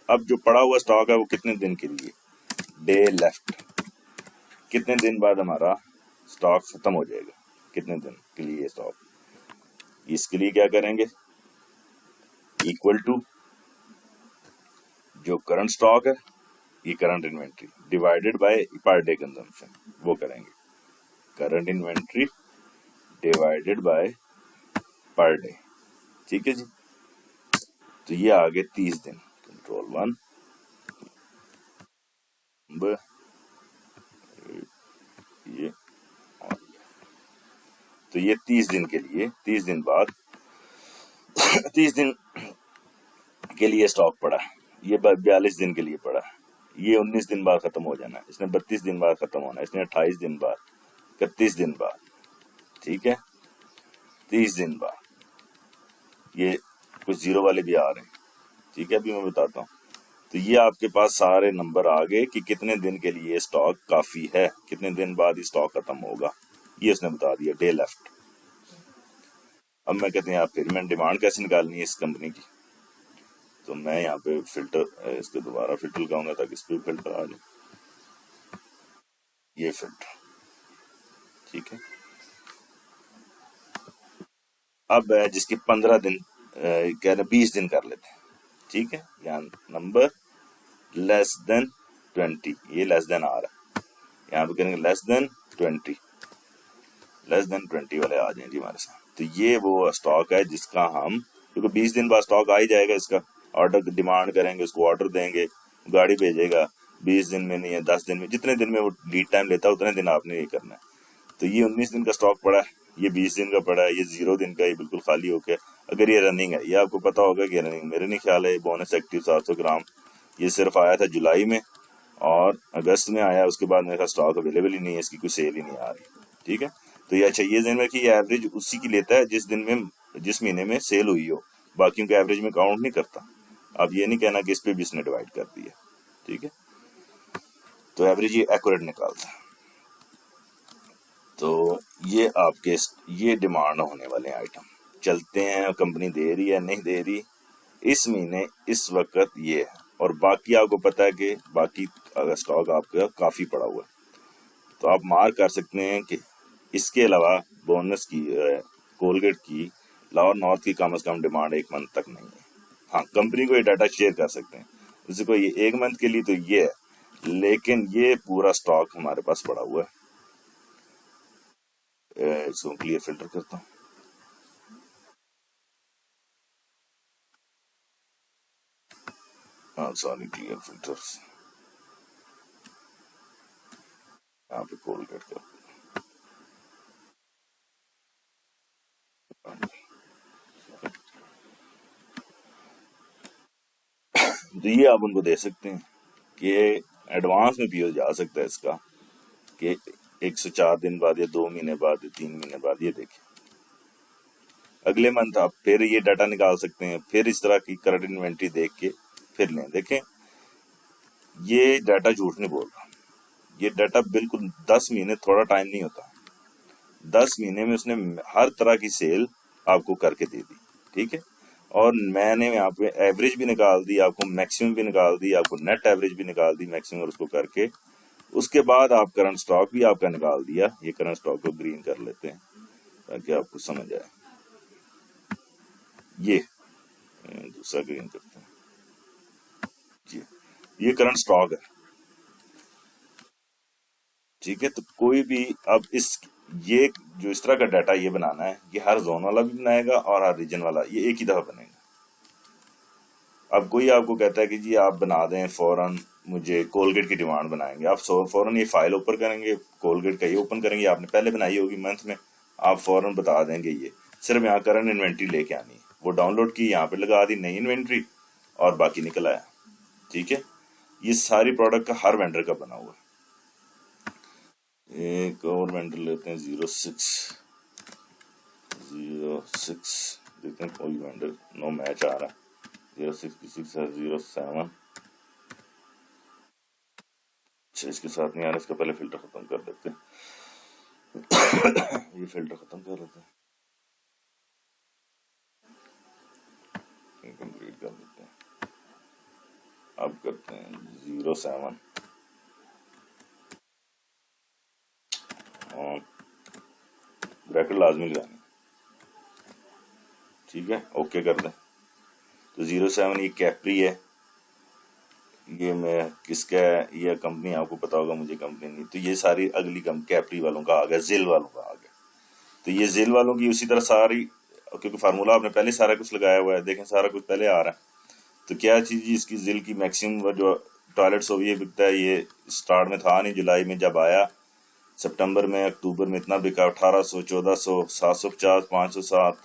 अब जो पड़ा हुआ स्टॉक है वो कितने दिन के लिए, डे लेफ्ट, कितने दिन बाद हमारा स्टॉक खत्म हो जाएगा, कितने दिन के लिए स्टॉक, इसके लिए क्या करेंगे, इक्वल टू जो करंट स्टॉक है, ये current inventory divided by per day consumption, वो करेंगे, current inventory divided by per day, ठीक है जी। तो ये आ गए 30 दिन, कंट्रोल 1 ये, तो ये 30 दिन के लिए, 30 दिन बाद 30 दिन के लिए स्टॉक पड़ा, ये 42 दिन के लिए पड़ा, ये 19 दिन बाद खत्म हो जाना है, इसने 32 दिन बाद खत्म होना है, इसने 28 दिन बाद, 31 दिन बाद, ठीक है, 30 दिन बाद, ये कुछ जीरो वाले भी आ रहे हैं, ठीक है। अभी मैं बताता हूँ। तो ये आपके पास सारे नंबर आ गए कि कितने दिन के लिए स्टॉक काफी है, कितने दिन बाद स्टॉक खत्म होगा, ये इसने बता दिया, डे लेफ्ट। अब मैं कहते हैं आप फिर मैं डिमांड कैसे निकालनी है इस कंपनी की, तो मैं यहाँ पे फिल्टर, इसके दोबारा फिल्टर लगाऊंगा ताकि इस पे फिल्टर आ जाए, ये फिल्टर, ठीक है। अब जिसकी 15 दिन कह रहे 20 दिन कर लेते हैं, ठीक है। यहाँ नंबर लेस देन 20, ये लेस देन आ रहा है, यहाँ पे करेंगे लेस देन 20 वाले आ जाएं जी हमारे साथ। तो ये वो स्टॉक है जिसका हम, क्योंकि 20 दिन बाद स्टॉक आ ही जाएगा इसका, ऑर्डर डिमांड करेंगे, उसको ऑर्डर देंगे, गाड़ी भेजेगा, 20 दिन में नहीं है 10 दिन में, जितने दिन में वो लीड टाइम लेता है उतने दिन आपने ये करना है। तो ये 19 दिन का स्टॉक पड़ा है, ये 20 दिन का पड़ा है, ये 0 दिन का, ये बिल्कुल खाली हो गया। अगर ये रनिंग है, ये आपको पता होगा कि रनिंग, मेरे नहीं ख्याल है बोनस एक्टिव 700 ग्राम ये सिर्फ आया था जुलाई में और अगस्त में आया, उसके बाद मेरे स्टॉक अवेलेबल ही नहीं है, इसकी कोई सेल ही नहीं आ रही। ठीक है, तो ये अच्छा, ये दिन में कि ये एवरेज उसी की लेता है जिस दिन में, जिस महीने में सेल हुई हो, बाकियों के एवरेज में काउंट नहीं करता। अब ये नहीं कहना कि इस पे भी इसने डिवाइड कर दिया। ठीक है, तो एवरेज ये एक्यूरेट निकालता है। तो ये आपके ये डिमांड होने वाले आइटम चलते हैं, कंपनी दे रही है नहीं दे रही इस महीने इस वक्त ये है। और बाकी आपको पता है कि बाकी अगर स्टॉक आपका काफी पड़ा हुआ है, तो आप मार्क कर सकते हैं कि इसके अलावा बोनस की, कोलगेट की, लाहौर नॉर्थ की कम से कम डिमांड 1 मंथ तक नहीं है। हाँ, कंपनी को ये डाटा शेयर कर सकते हैं, जैसे कोई ये 1 मंथ के लिए तो ये है, लेकिन ये पूरा स्टॉक हमारे पास पड़ा हुआ है। इसको क्लियर फिल्टर करता हूँ। हाँ सॉरी, क्लियर फिल्टर्स यहाँ पे कोलगेट कर। तो ये आप उनको दे सकते हैं कि एडवांस में पीओ जा सकता है इसका, कि 104 दिन बाद या 2 महीने बाद या 3 महीने बाद ये देखें, अगले मंथ आप फिर ये डाटा निकाल सकते हैं, फिर इस तरह की करंट इन्वेंट्री देख के फिर लें। देखें, ये डाटा झूठ नहीं बोल रहा, ये डाटा बिल्कुल 10 महीने थोड़ा टाइम नहीं होता, 10 महीने में उसने हर तरह की सेल आपको करके दे दी। ठीक है, और मैंने यहाँ पे एवरेज भी निकाल दी, आपको मैक्सिमम भी निकाल दी, आपको नेट एवरेज भी निकाल दी मैक्सिमम, और उसको करके उसके बाद आप करंट स्टॉक भी आपका निकाल दिया। ये करंट स्टॉक को ग्रीन कर लेते हैं ताकि आपको समझ आए। ये दूसरा ग्रीन करते हैं जी, ये करंट स्टॉक है। ठीक है, तो कोई भी अब ये जो इस तरह का डाटा ये बनाना है, ये हर जोन वाला भी बनाएगा और हर रीजन वाला, ये एक ही दफा बनेगा। अब कोई आपको कहता है कि जी आप बना दें फौरन, मुझे कोलगेट की डिमांड बनाएंगे, आप फौरन ये फाइल ओपन करेंगे, कोलगेट का ये ओपन करेंगे, आपने पहले बनाई होगी मंथ में, आप फौरन बता देंगे ये सिर्फ यहाँ करंट इन्वेंट्री लेके आनी है, वो डाउनलोड की, यहाँ पे लगा दी नई इन्वेंट्री और बाकी निकल आया। ठीक है, ये सारी प्रोडक्ट का हर वेंडर का बना हुआ है। एक और वेंडर लेते हैं 06 देखते हैं कोई वेंडर नो मैच आ रहा है। 066 है 07, इसके साथ नहीं आ रहा, इसका पहले फिल्टर खत्म कर देते हैं। ये फिल्टर खत्म कर लेते हैं, कंप्लीट कर देते हैं। अब करते हैं 07 और ब्रैकेट लाजमी लगानी। ठीक है, ओके कर दें। तो 07 ये कैप्री है, ये मैं किसका है, ये कंपनी आपको पता होगा, मुझे कंपनी नहीं। तो ये सारी अगली कैप्री वालों का आ गया, जेल वालों का आ गया। तो ये जेल वालों की उसी तरह सारी, क्योंकि फार्मूला आपने पहले सारा कुछ लगाया हुआ है, देखें सारा कुछ पहले आ रहा है। तो क्या चीज इसकी जेल की मैक्सिमम जो टॉयलेट सो ये बिकता है, ये स्टार्ट में था नहीं, जुलाई में जब आया, सितंबर में अक्टूबर में इतना बिका 1800 1400 750 507।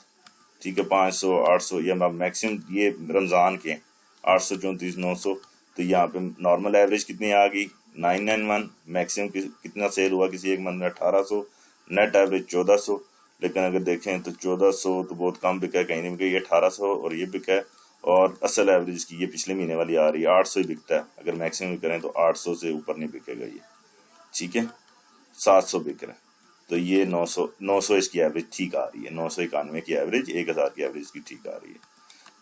ठीक है, 500 800, ये मैक्सिमम ये रमजान के 834 900। तो यहाँ पे नॉर्मल एवरेज कितनी आ गई 991, मैक्सिमम कितना सेल हुआ किसी एक मंथ में 1800, नेट एवरेज 1400। लेकिन अगर देखें तो 1400 तो बहुत कम बिका है, कहीं नहीं बिका, ये 1800 और ये बिका है। और असल एवरेज की ये पिछले महीने वाली आ रही है 800 ही बिकता है, अगर मैक्सिमम करें तो 800 से ऊपर नहीं बिकेगा ये। ठीक है, 700 बिक रहा है, तो ये 900 इसकी एवरेज ठीक आ रही है, 991 की एवरेज, 1000 की एवरेज की ठीक आ रही है।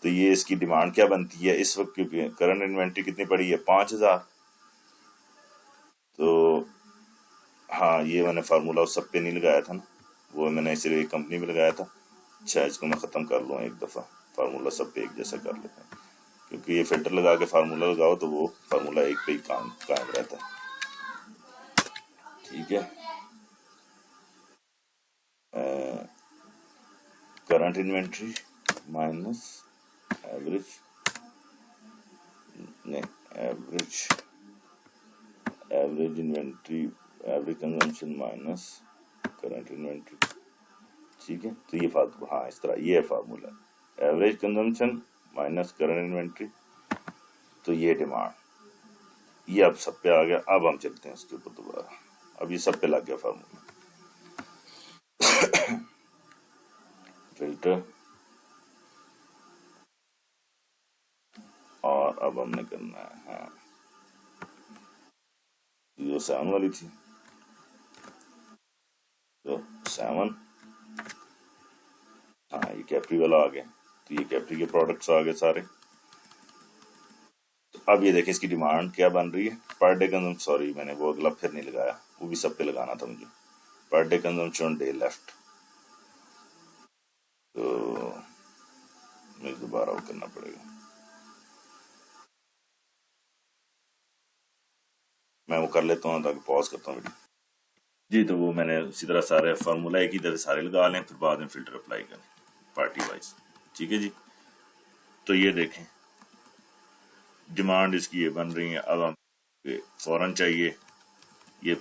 तो ये इसकी डिमांड क्या बनती है इस वक्त, क्योंकि करंट इन्वेंट्री कितनी पड़ी है 5000। तो हाँ, ये मैंने फार्मूला उस सब पे नहीं लगाया था ना, वो मैंने सिर्फ एक कंपनी में लगाया था। अच्छा, इसको मैं ख़त्म कर लूँ एक दफ़ा, फार्मूला सब पे एक जैसा कर लेते हैं, क्योंकि ये फिल्टर लगा के फार्मूला लगाओ तो वो फार्मूला एक पे ही कायम रहता है। ठीक है। करंट इन्वेंट्री माइनस एवरेज, नहीं average inventory, average consumption minus current inventory. ठीक है, तो ये फार्मूला, हाँ इस तरह ये है formula, average consumption minus current inventory, तो ये डिमांड, ये अब सब पे आ गया। अब हम चलते हैं इसके ऊपर दोबारा, अब ये सब पे लग गया फार्मूला। फिल्टर, और अब हमने करना है, हाँ जो 7 वाली थी, तो 7, हाँ ये कैप्री वाला आ गया, तो ये कैप्री के प्रोडक्ट्स आ गए सारे। तो अब ये देखें इसकी डिमांड क्या बन रही है, पर डे कंजम्पशन, सॉरी मैंने वो अगला फिर नहीं लगाया, वो भी सब पे लगाना था मुझे, per day consumption day left, तो मुझे दोबारा वो करना पड़ेगा, मैं वो कर लेता हूँ ताकि पॉज करता हूँ जी। तो वो मैंने उसी तरह सारे फार्मूला एक ही तरह सारे लगा लें, फिर बाद में फिल्टर अप्लाई करें पार्टी वाइज। ठीक है जी, तो ये देखें डिमांड इसकी ये बन रही है। अब हम फौरन चाहिए, ये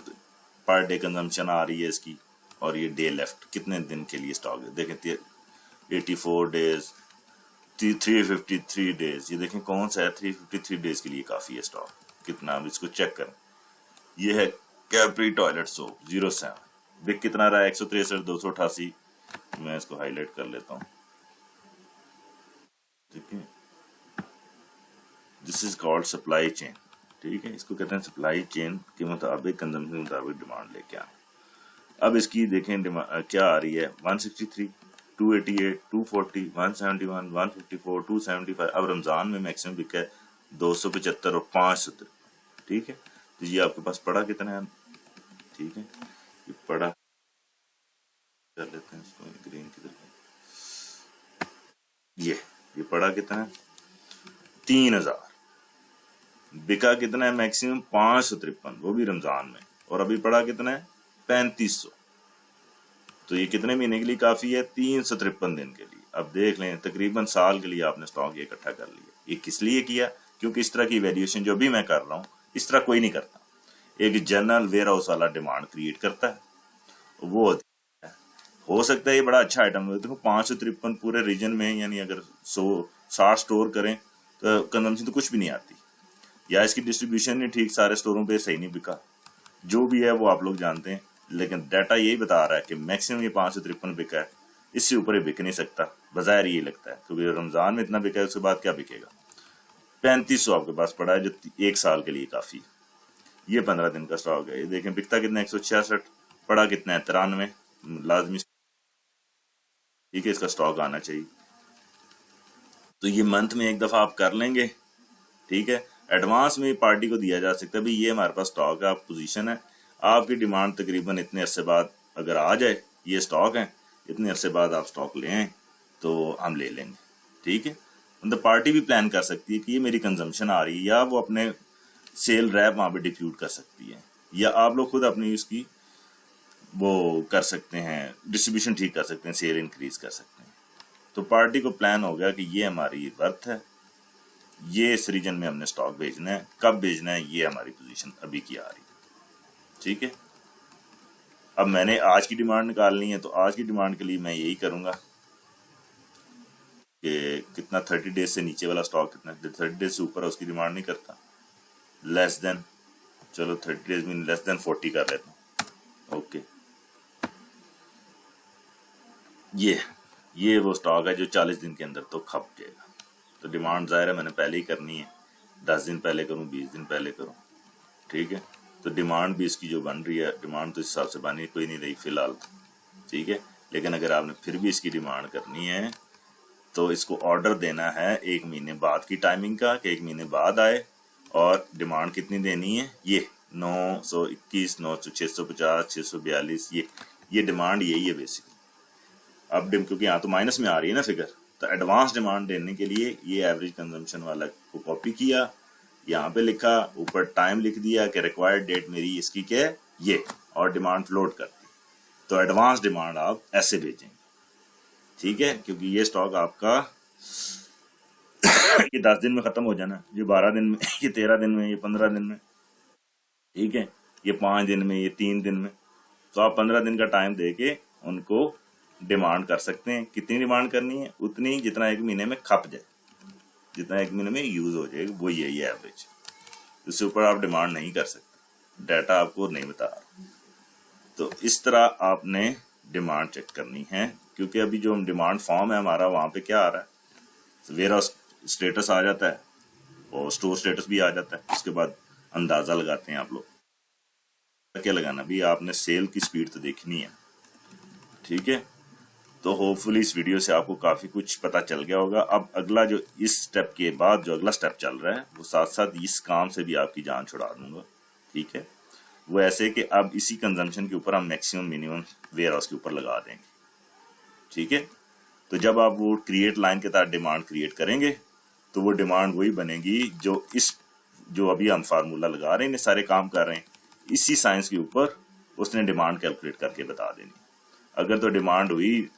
पर डे कंजम्पशन आ रही है इसकी, और ये डे लेफ्ट कितने दिन के लिए स्टॉक है, देखें 84 डेज, 353 डेज, ये देखें कौन सा है, 353 डेज के लिए काफ़ी है स्टॉक, कितना, अब इसको चेक करें। ये है कैप्री टॉयलेट सोप 07, बिक कितना रहा है, 163 288, मैं इसको हाईलाइट कर लेता हूँ। ठीक है, this is called supply chain. ठीक है, इसको कहते हैं सप्लाई चेन के मुताबिक, कंजम्पशन के मुताबिक डिमांड लेके आना। अब इसकी देखें क्या आ रही है, 163, 288, 240, 171, 154, 275। अब रमजान में मैक्सिमम बिका है 275 और 500। ठीक है, तो ये आपके पास पड़ा कितना है, ठीक है ये पड़ा कर लेते हैं इसको, ग्रीन की तरफ, ये पड़ा कितना है, 3000, बिका कितना है मैक्सिमम 553, वो भी रमजान में, और अभी पड़ा कितना है 3500, तो ये कितने महीने के लिए काफी है, 353 दिन के लिए। अब देख लें तकरीबन साल के लिए आपने स्टॉक ये इकट्ठा कर लिया। ये किस लिए किया, क्योंकि इस तरह की वैल्यूएशन जो भी मैं कर रहा हूँ इस तरह कोई नहीं करता, एक जनरल वेयर हाउस वाला डिमांड क्रिएट करता है, वो हो सकता है ये बड़ा अच्छा आइटम है। देखो 553 पूरे रीजन में, यानी अगर 160 स्टोर करें तो कंजम्पशन तो कुछ भी नहीं आती, या इसकी डिस्ट्रीब्यूशन नहीं ठीक, सारे स्टोरों पे सही नहीं बिका, जो भी है वो आप लोग जानते हैं, लेकिन डाटा यही बता रहा है कि मैक्सिमम ये 553 बिका है, इससे ऊपर ये बिक नहीं सकता, बजाय ये लगता है, क्योंकि रमजान में इतना बिका है, उसके बाद क्या बिकेगा। 3500 आपके पास पड़ा है, जो 1 साल के लिए काफी, ये 15 दिन का स्टॉक है। ये देखें बिकता कितना, 166, पड़ा कितना है 93, लाजमी। ठीक है, इसका स्टॉक आना चाहिए, तो ये मंथ में एक दफा आप कर लेंगे। ठीक है, एडवांस में पार्टी को दिया जा सकता है, भाई ये हमारे पास स्टॉक है, आप पोजीशन है, आपकी डिमांड तकरीबन इतने अरसे बाद अगर आ जाए, ये स्टॉक है, इतने अरसे बाद आप स्टॉक ले आए तो हम ले लेंगे। ठीक है, मतलब पार्टी भी प्लान कर सकती है कि ये मेरी कंजम्पशन आ रही है, या वो अपने सेल रैप वहां पे डिप्यूट कर सकती है, या आप लोग खुद अपनी उसकी वो कर सकते हैं, डिस्ट्रीब्यूशन ठीक कर सकते हैं, सेल इंक्रीज कर सकते हैं। तो पार्टी को प्लान हो गया कि ये हमारी वर्थ है, ये इस रीजन में हमने स्टॉक भेजना है, कब भेजना है, ये हमारी पोजीशन अभी की आ रही है। ठीक है, अब मैंने आज की डिमांड निकालनी है, तो आज की डिमांड के लिए मैं यही करूंगा कि कितना 30 डेज से नीचे वाला स्टॉक कितना है, 30 डेज से ऊपर है उसकी डिमांड नहीं करता, लेस देन, चलो 30 डेज में लेस देन 40 कर लेता हूँ। ओके, ये वो स्टॉक है जो 40 दिन के अंदर तो खप जाएगा। तो डिमांड जाहिर है मैंने पहले ही करनी है, 10 दिन पहले करूं, 20 दिन पहले करूं। ठीक है, तो डिमांड भी इसकी जो बन रही है, डिमांड तो इस हिसाब से बनी कोई नहीं रही फिलहाल। ठीक है, लेकिन अगर आपने फिर भी इसकी डिमांड करनी है तो इसको ऑर्डर देना है 1 महीने बाद की टाइमिंग का, कि 1 महीने बाद आए, और डिमांड कितनी देनी है, ये 921, 650, 642, ये डिमांड यही है बेसिकली। अब क्योंकि यहाँ तो माइनस में आ रही है ना फिगर, तो एडवांस डिमांड देने के लिए ये एवरेज कंजम्पशन वाला को कॉपी किया, यहाँ पे लिखा, ऊपर टाइम लिख दिया कि रिक्वायर्ड डेट मेरी इसकी क्या है, ये और डिमांड फ्लोट करती। तो एडवांस डिमांड आप ऐसे भेजेंगे, ठीक है, क्योंकि ये स्टॉक आपका ये 10 दिन में खत्म हो जाना, ये 12 दिन में, ये 13 दिन में, ये 15 दिन में, ठीक है, ये 5 दिन में, ये 3 दिन में। तो आप 15 दिन का टाइम देके उनको डिमांड कर सकते हैं। कितनी डिमांड करनी है? उतनी जितना एक महीने में खप जाए, जितना एक महीने में यूज हो जाएगा, वो यही है एवरेज। इससे ऊपर आप डिमांड नहीं कर सकते, डाटा आपको नहीं बता रहा। तो इस तरह आपने डिमांड चेक करनी है, क्योंकि अभी जो डिमांड फॉर्म है हमारा, वहां पे क्या आ रहा है, वेयरहाउस स्टेटस आ जाता है और स्टोर स्टेटस भी आ जाता है। उसके बाद अंदाजा लगाते हैं आप लोग, क्या लगाना भी, आपने सेल की स्पीड तो देखनी है, ठीक है। तो होपफुली इस वीडियो से आपको काफी कुछ पता चल गया होगा। अब अगला जो इस स्टेप के बाद जो अगला स्टेप चल रहा है, वो साथ साथ इस काम से भी आपकी जान छुड़ा दूंगा, ठीक है। वो ऐसे कि अब इसी कंजम्पशन के ऊपर हम मैक्सिमम मिनिमम वेयर हाउस के ऊपर लगा देंगे, ठीक है। तो जब आप वो क्रिएट लाइन के तहत डिमांड क्रिएट करेंगे, तो वो डिमांड वही बनेगी जो अभी हम फार्मूला लगा रहे हैं, सारे काम कर रहे हैं, इसी साइंस के ऊपर उसने डिमांड कैलकुलेट करके बता देनी। अगर तो डिमांड हुई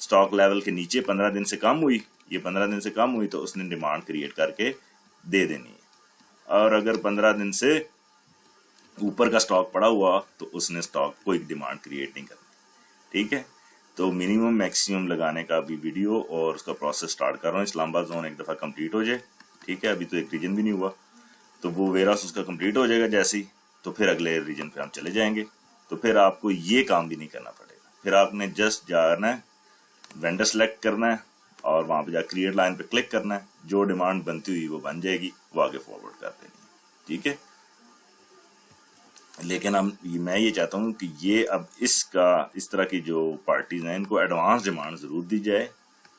स्टॉक लेवल के नीचे 15 दिन से कम हुई, ये 15 दिन से कम हुई, तो उसने डिमांड क्रिएट करके दे देनी है। और अगर 15 दिन से ऊपर का स्टॉक पड़ा हुआ, तो उसने स्टॉक कोई डिमांड क्रिएट नहीं करनी, ठीक है। तो मिनिमम मैक्सिमम लगाने का अभी वीडियो और उसका प्रोसेस स्टार्ट कर रहा हूँ। इस्लामाबाद जोन एक दफा कंप्लीट हो जाए, ठीक है, अभी तो एक रीजन भी नहीं हुआ, तो वो वेयरहाउस उसका कंप्लीट हो जाएगा जैसे ही, तो फिर अगले रीजन पे हम चले जाएंगे। तो फिर आपको ये काम भी नहीं करना पड़ेगा, फिर आपने जस्ट जाना है, वेंडर सेलेक्ट करना है और वहां पे जा क्रिएट लाइन पे क्लिक करना है, जो डिमांड बनती हुई वो बन जाएगी, वो आगे फॉरवर्ड कर देनी है, ठीक है। लेकिन मैं ये चाहता हूँ कि ये अब इस तरह की जो पार्टीज हैं, इनको एडवांस डिमांड जरूर दी जाए,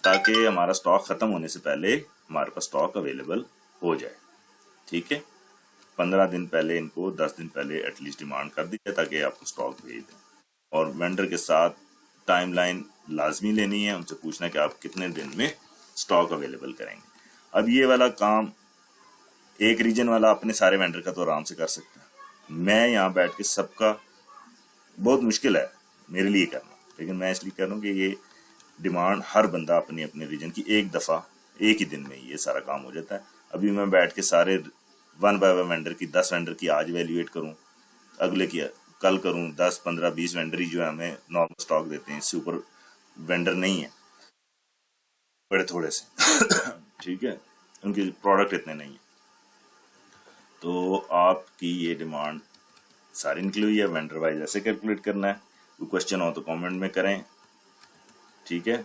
ताकि हमारा स्टॉक खत्म होने से पहले हमारे पास स्टॉक अवेलेबल हो जाए, ठीक है। 15 दिन पहले इनको, 10 दिन पहले एटलीस्ट डिमांड कर दी जाए, ताकि आपको स्टॉक भेज दें। और वेंडर के साथ टाइमलाइन लाजमी लेनी है, उनसे पूछना है कि आप कितने दिन में स्टॉक अवेलेबल करेंगे। अब ये वाला काम एक रीजन वाला अपने सारे वेंडर का तो आराम से कर सकता है, मैं यहाँ बैठ के सबका बहुत मुश्किल है मेरे लिए करना, लेकिन मैं इसलिए कर रहा हूँ कि ये डिमांड हर बंदा अपनी अपने रीजन की एक दफा एक ही दिन में ये सारा काम हो जाता है। अभी मैं बैठ के सारे वन बाय वन वेंडर की 10 वेंडर की आज वैल्यूएट करूँ, अगले की कल करूँ, 10 15 20 वेंडर ही जो है हमें नॉर्मल स्टॉक देते हैं, इससे ऊपर वेंडर नहीं है, बड़े थोड़े से ठीक है, उनके प्रोडक्ट इतने नहीं है। तो आपकी ये डिमांड सारी निकली हुई है, वेंडर वाइज ऐसे कैलकुलेट करना है। कोई क्वेश्चन हो तो कमेंट में करें, ठीक है।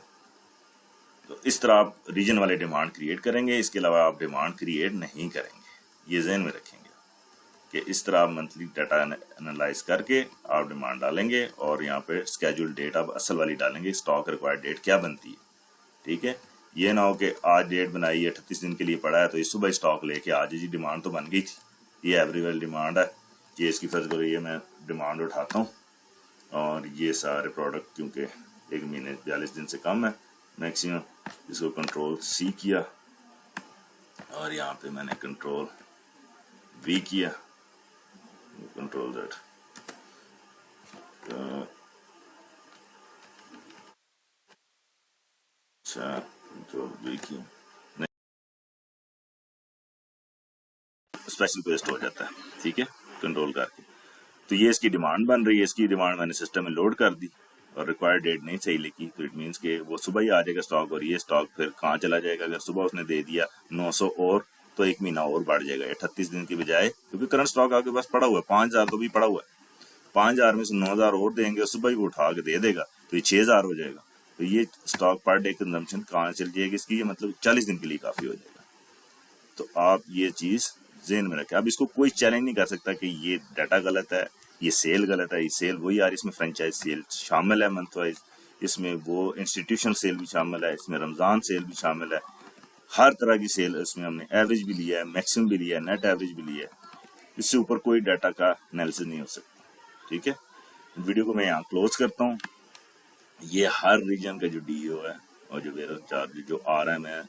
तो इस तरह आप रीजन वाले डिमांड क्रिएट करेंगे, इसके अलावा आप डिमांड क्रिएट नहीं करेंगे, ये जहन में रखेंगे कि इस तरह आप मंथली डाटा एनालाइज करके आप डिमांड डालेंगे और यहाँ पे स्केड्यूल डेट आप असल वाली डालेंगे, स्टॉक रिक्वायर्ड डेट क्या बनती है, ठीक है। ये ना हो कि आज डेट बनाई है 38 दिन के लिए पड़ा है, तो इस सुबह स्टॉक लेके आज जी डिमांड तो बन गई थी, ये एवरी वाली डिमांड है, ये इसकी फर्ज करो, ये मैं डिमांड उठाता हूँ और ये सारे प्रोडक्ट क्योंकि एक महीने 42 दिन से कम है मैक्सिमम, इसको कंट्रोल C किया और यहाँ पे मैंने कंट्रोल V किया, कंट्रोल Z, अच्छा कंट्रोल V किया, स्पेशल पेस्ट हो जाता है, ठीक है, कंट्रोल करके। तो ये इसकी डिमांड बन रही है, इसकी डिमांड मैंने सिस्टम में लोड कर दी और रिक्वायर्ड डेट नहीं सही लिखी, तो इट मीन्स के वो सुबह ही आ जाएगा स्टॉक, और ये स्टॉक फिर कहाँ चला जाएगा। अगर सुबह उसने दे दिया 900 और, तो एक महीना और बढ़ जाएगा 38 दिन की बजाय, क्योंकि करंट स्टॉक आपके पास पड़ा हुआ है, 5000 तो भी पड़ा हुआ है, 5000 में से 9000 और देंगे और सुबह ही वो उठा के दे देगा, तो ये 6000 हो जाएगा। तो ये स्टॉक पर डे कंजम्पशन कहाँ चल जाएगी इसकी, ये मतलब 40 दिन के लिए काफी हो जाएगा। तो आप ये चीज जेन में रखें। अब इसको कोई चैलेंज नहीं कर सकता कि ये डाटा गलत है, ये सेल गलत है, ये सेल वही यार, इसमें फ्रेंचाइज सेल शामिल है मंथ वाइज, इसमें वो इंस्टीट्यूशनल सेल भी शामिल है, इसमें रमजान सेल भी शामिल है, हर तरह की सेल इसमें हमने एवरेज भी लिया है, मैक्सिमम भी लिया है, नेट एवरेज भी लिया है, इससे ऊपर कोई डाटा का एनालिसिस नहीं हो सकता, ठीक है। वीडियो को मैं यहाँ क्लोज करता हूँ। ये हर रीजन का जो डीओ है और जो वेयर चार्ज जो RM है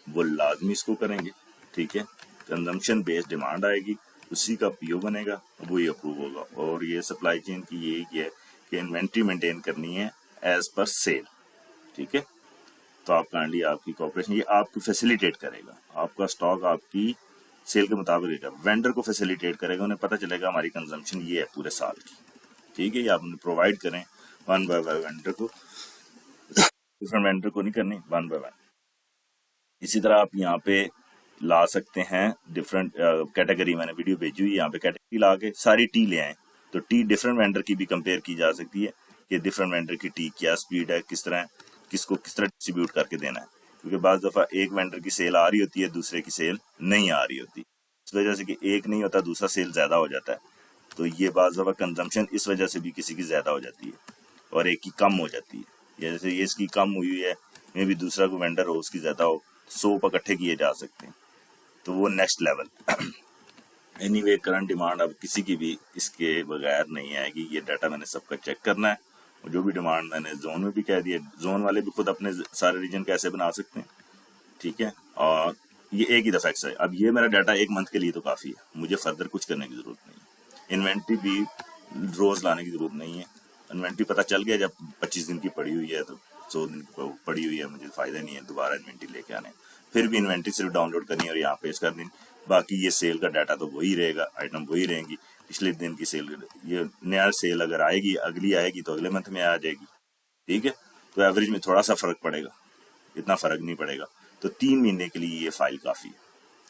वो लाजमी इसको करेंगे, ठीक है। कंजम्पशन बेस्ड डिमांड आएगी, उसी का पीओ बनेगा, वही अप्रूव होगा। और ये सप्लाई चेन की यही है कि इन्वेंट्री मेंटेन करनी है एज पर सेल, ठीक है। तो आप काइंडली आपकी कॉर्पोरेशन ये आपको फैसिलिटेट करेगा, आपका स्टॉक आपकी सेल के मुताबिक रहेगा, वेंडर को फैसिलिटेट करेगा, उन्हें पता चलेगा हमारी कंजम्पशन ये है पूरे साल की, ठीक है। ये आप उन्हें प्रोवाइड करें वन बाय वन वेंडर को, डिफरेंट वेंडर को नहीं करनी, वन बाय वन। इसी तरह आप यहाँ पे ला सकते हैं डिफरेंट कैटेगरी, मैंने वीडियो भेजी हुई, यहाँ पे कैटेगरी ला के सारी टी ले आए, तो टी डिफरेंट वेंडर की भी कंपेयर की जा सकती है कि डिफरेंट वेंडर की टी क्या स्पीड है, किस तरह किसको किस तरह डिस्ट्रीब्यूट करके देना है। क्योंकि बाज दफा एक वेंडर की सेल आ रही होती है, दूसरे की सेल नहीं आ रही होती, इस वजह से कि एक नहीं होता दूसरा सेल ज्यादा हो जाता है, तो ये बाज दफा कंजम्पशन इस वजह से भी किसी की ज्यादा हो जाती है और एक की कम हो जाती है। जैसे ये इसकी कम हुई है, मे भी दूसरा को वेंडर हो उसकी ज्यादा हो, 100 इकट्ठे किए जा सकते हैं, तो वो next level. Anyway current demand अब किसी की भी इसके बगैर नहीं आएगी, ये डाटा मैंने सबका चेक करना है। और जो भी डिमांड मैंने जोन में भी कह दिया, जोन वाले भी खुद अपने सारे रीजन कैसे बना सकते हैं, ठीक है। और ये एक ही दफा एक्स्ट्रा है। अब ये मेरा डाटा एक मंथ के लिए तो काफी है, मुझे फर्दर कुछ करने की जरूरत नहीं है। इन्वेंट्री भी रोज लाने की जरूरत नहीं है, इन्वेंट्री पता चल गया जब 25 दिन की पड़ी हुई है तो 100 दिन की पड़ी हुई है, मुझे फायदा नहीं है दोबारा इन्वेंट्री लेके आने। फिर भी इन्वेंट्री सिर्फ डाउनलोड करनी है और यहाँ पेश कर देनी, बाकी ये सेल का डाटा तो वही रहेगा, आइटम वही रहेंगी, पिछले दिन की सेल, ये नया सेल अगर आएगी अगली आएगी तो अगले मंथ में आ जाएगी, ठीक है। तो एवरेज में थोड़ा सा फर्क पड़ेगा, इतना फर्क नहीं पड़ेगा। तो 3 महीने के लिए ये फाइल काफी है,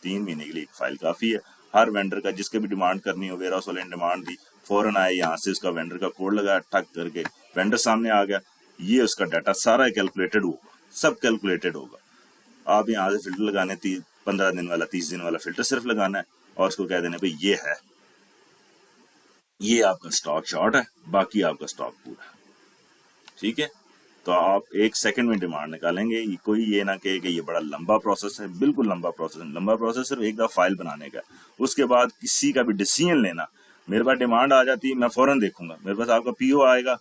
3 महीने के लिए फाइल काफी है। हर वेंडर का जिसके भी डिमांड करनी हो, वेयर हाउस वाले ने डिमांड दी, फौरन आए यहाँ से उसका वेंडर का कोड लगाया, ठक करके वेंडर सामने आ गया, ये उसका डाटा सारा कैलकुलेटेड होगा, सब कैलकुलेटेड होगा। आप यहाँ से फिल्टर लगाने 15 दिन वाला 30 दिन वाला फिल्टर सिर्फ लगाना है और उसको कह देना भाई ये है, ये आपका स्टॉक शॉर्ट है, बाकी आपका स्टॉक पूरा है, ठीक है। तो आप 1 सेकंड में डिमांड निकालेंगे, कोई ये ना कहे कि ये बड़ा लंबा प्रोसेस है, बिल्कुल लंबा प्रोसेस है। लंबा प्रोसेस सिर्फ एक दफा फाइल बनाने का, उसके बाद किसी का भी डिसीजन लेना। मेरे पास डिमांड आ जाती है, मैं फौरन देखूंगा, मेरे पास आपका पीओ आएगा,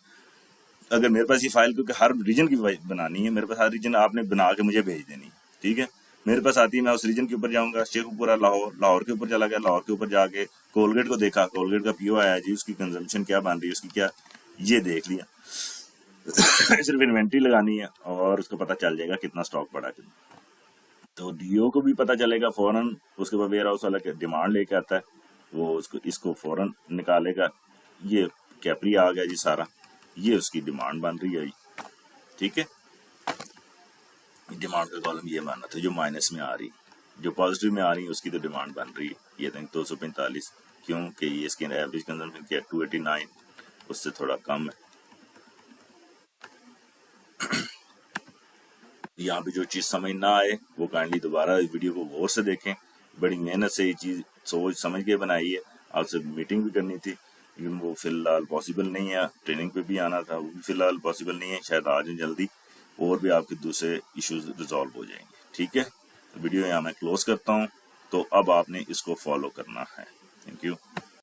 अगर मेरे पास ये फाइल, क्योंकि हर रीजन की बनानी है, मेरे पास हर रीजन आपने बना के मुझे भेज देनी, ठीक है। मेरे पास आती है, मैं उस रीजन के ऊपर जाऊंगा, शेखपुरा लाहौर, लाहौर के ऊपर चला गया, लाहौर के ऊपर जाके कोलगेट को देखा, कोलगेट का पीओ आया जी, उसकी कंजम्पशन क्या बन रही है, उसकी क्या, ये देख लिया। सिर्फ इन्वेंट्री लगानी है और उसको पता चल जाएगा कितना स्टॉक पड़ा। तो डीओ को भी पता चलेगा फौरन, उसके बाद वेयर हाउस वाला डिमांड लेके आता है, वो उसको इसको फौरन निकालेगा, ये कैपरी आ गया जी सारा, ये उसकी डिमांड बन रही है, ठीक है। डिमांड का कॉलम ये मानना था, जो माइनस में आ रही, जो पॉजिटिव में आ रही है उसकी तो डिमांड बन रही है, ये 245, क्योंकि ये इसकी एवरेज कंजम्पशन क्या 289, उससे थोड़ा कम है। यहाँ पे जो चीज समझ ना आए वो काइंडली दोबारा इस वीडियो को गौर से देखें, बड़ी मेहनत से ये चीज सोच समझ के बनाई है। आपसे मीटिंग भी करनी थी लेकिन वो फिलहाल पॉसिबल नहीं है, ट्रेनिंग पे भी आना था, वो भी फिलहाल पॉसिबल नहीं है, शायद आ जाए जल्दी और भी आपके दूसरे इश्यूज रिजॉल्व हो जाएंगे, ठीक है। तो वीडियो यहाँ मैं क्लोज करता हूँ, तो अब आपने इसको फॉलो करना है। Thank you.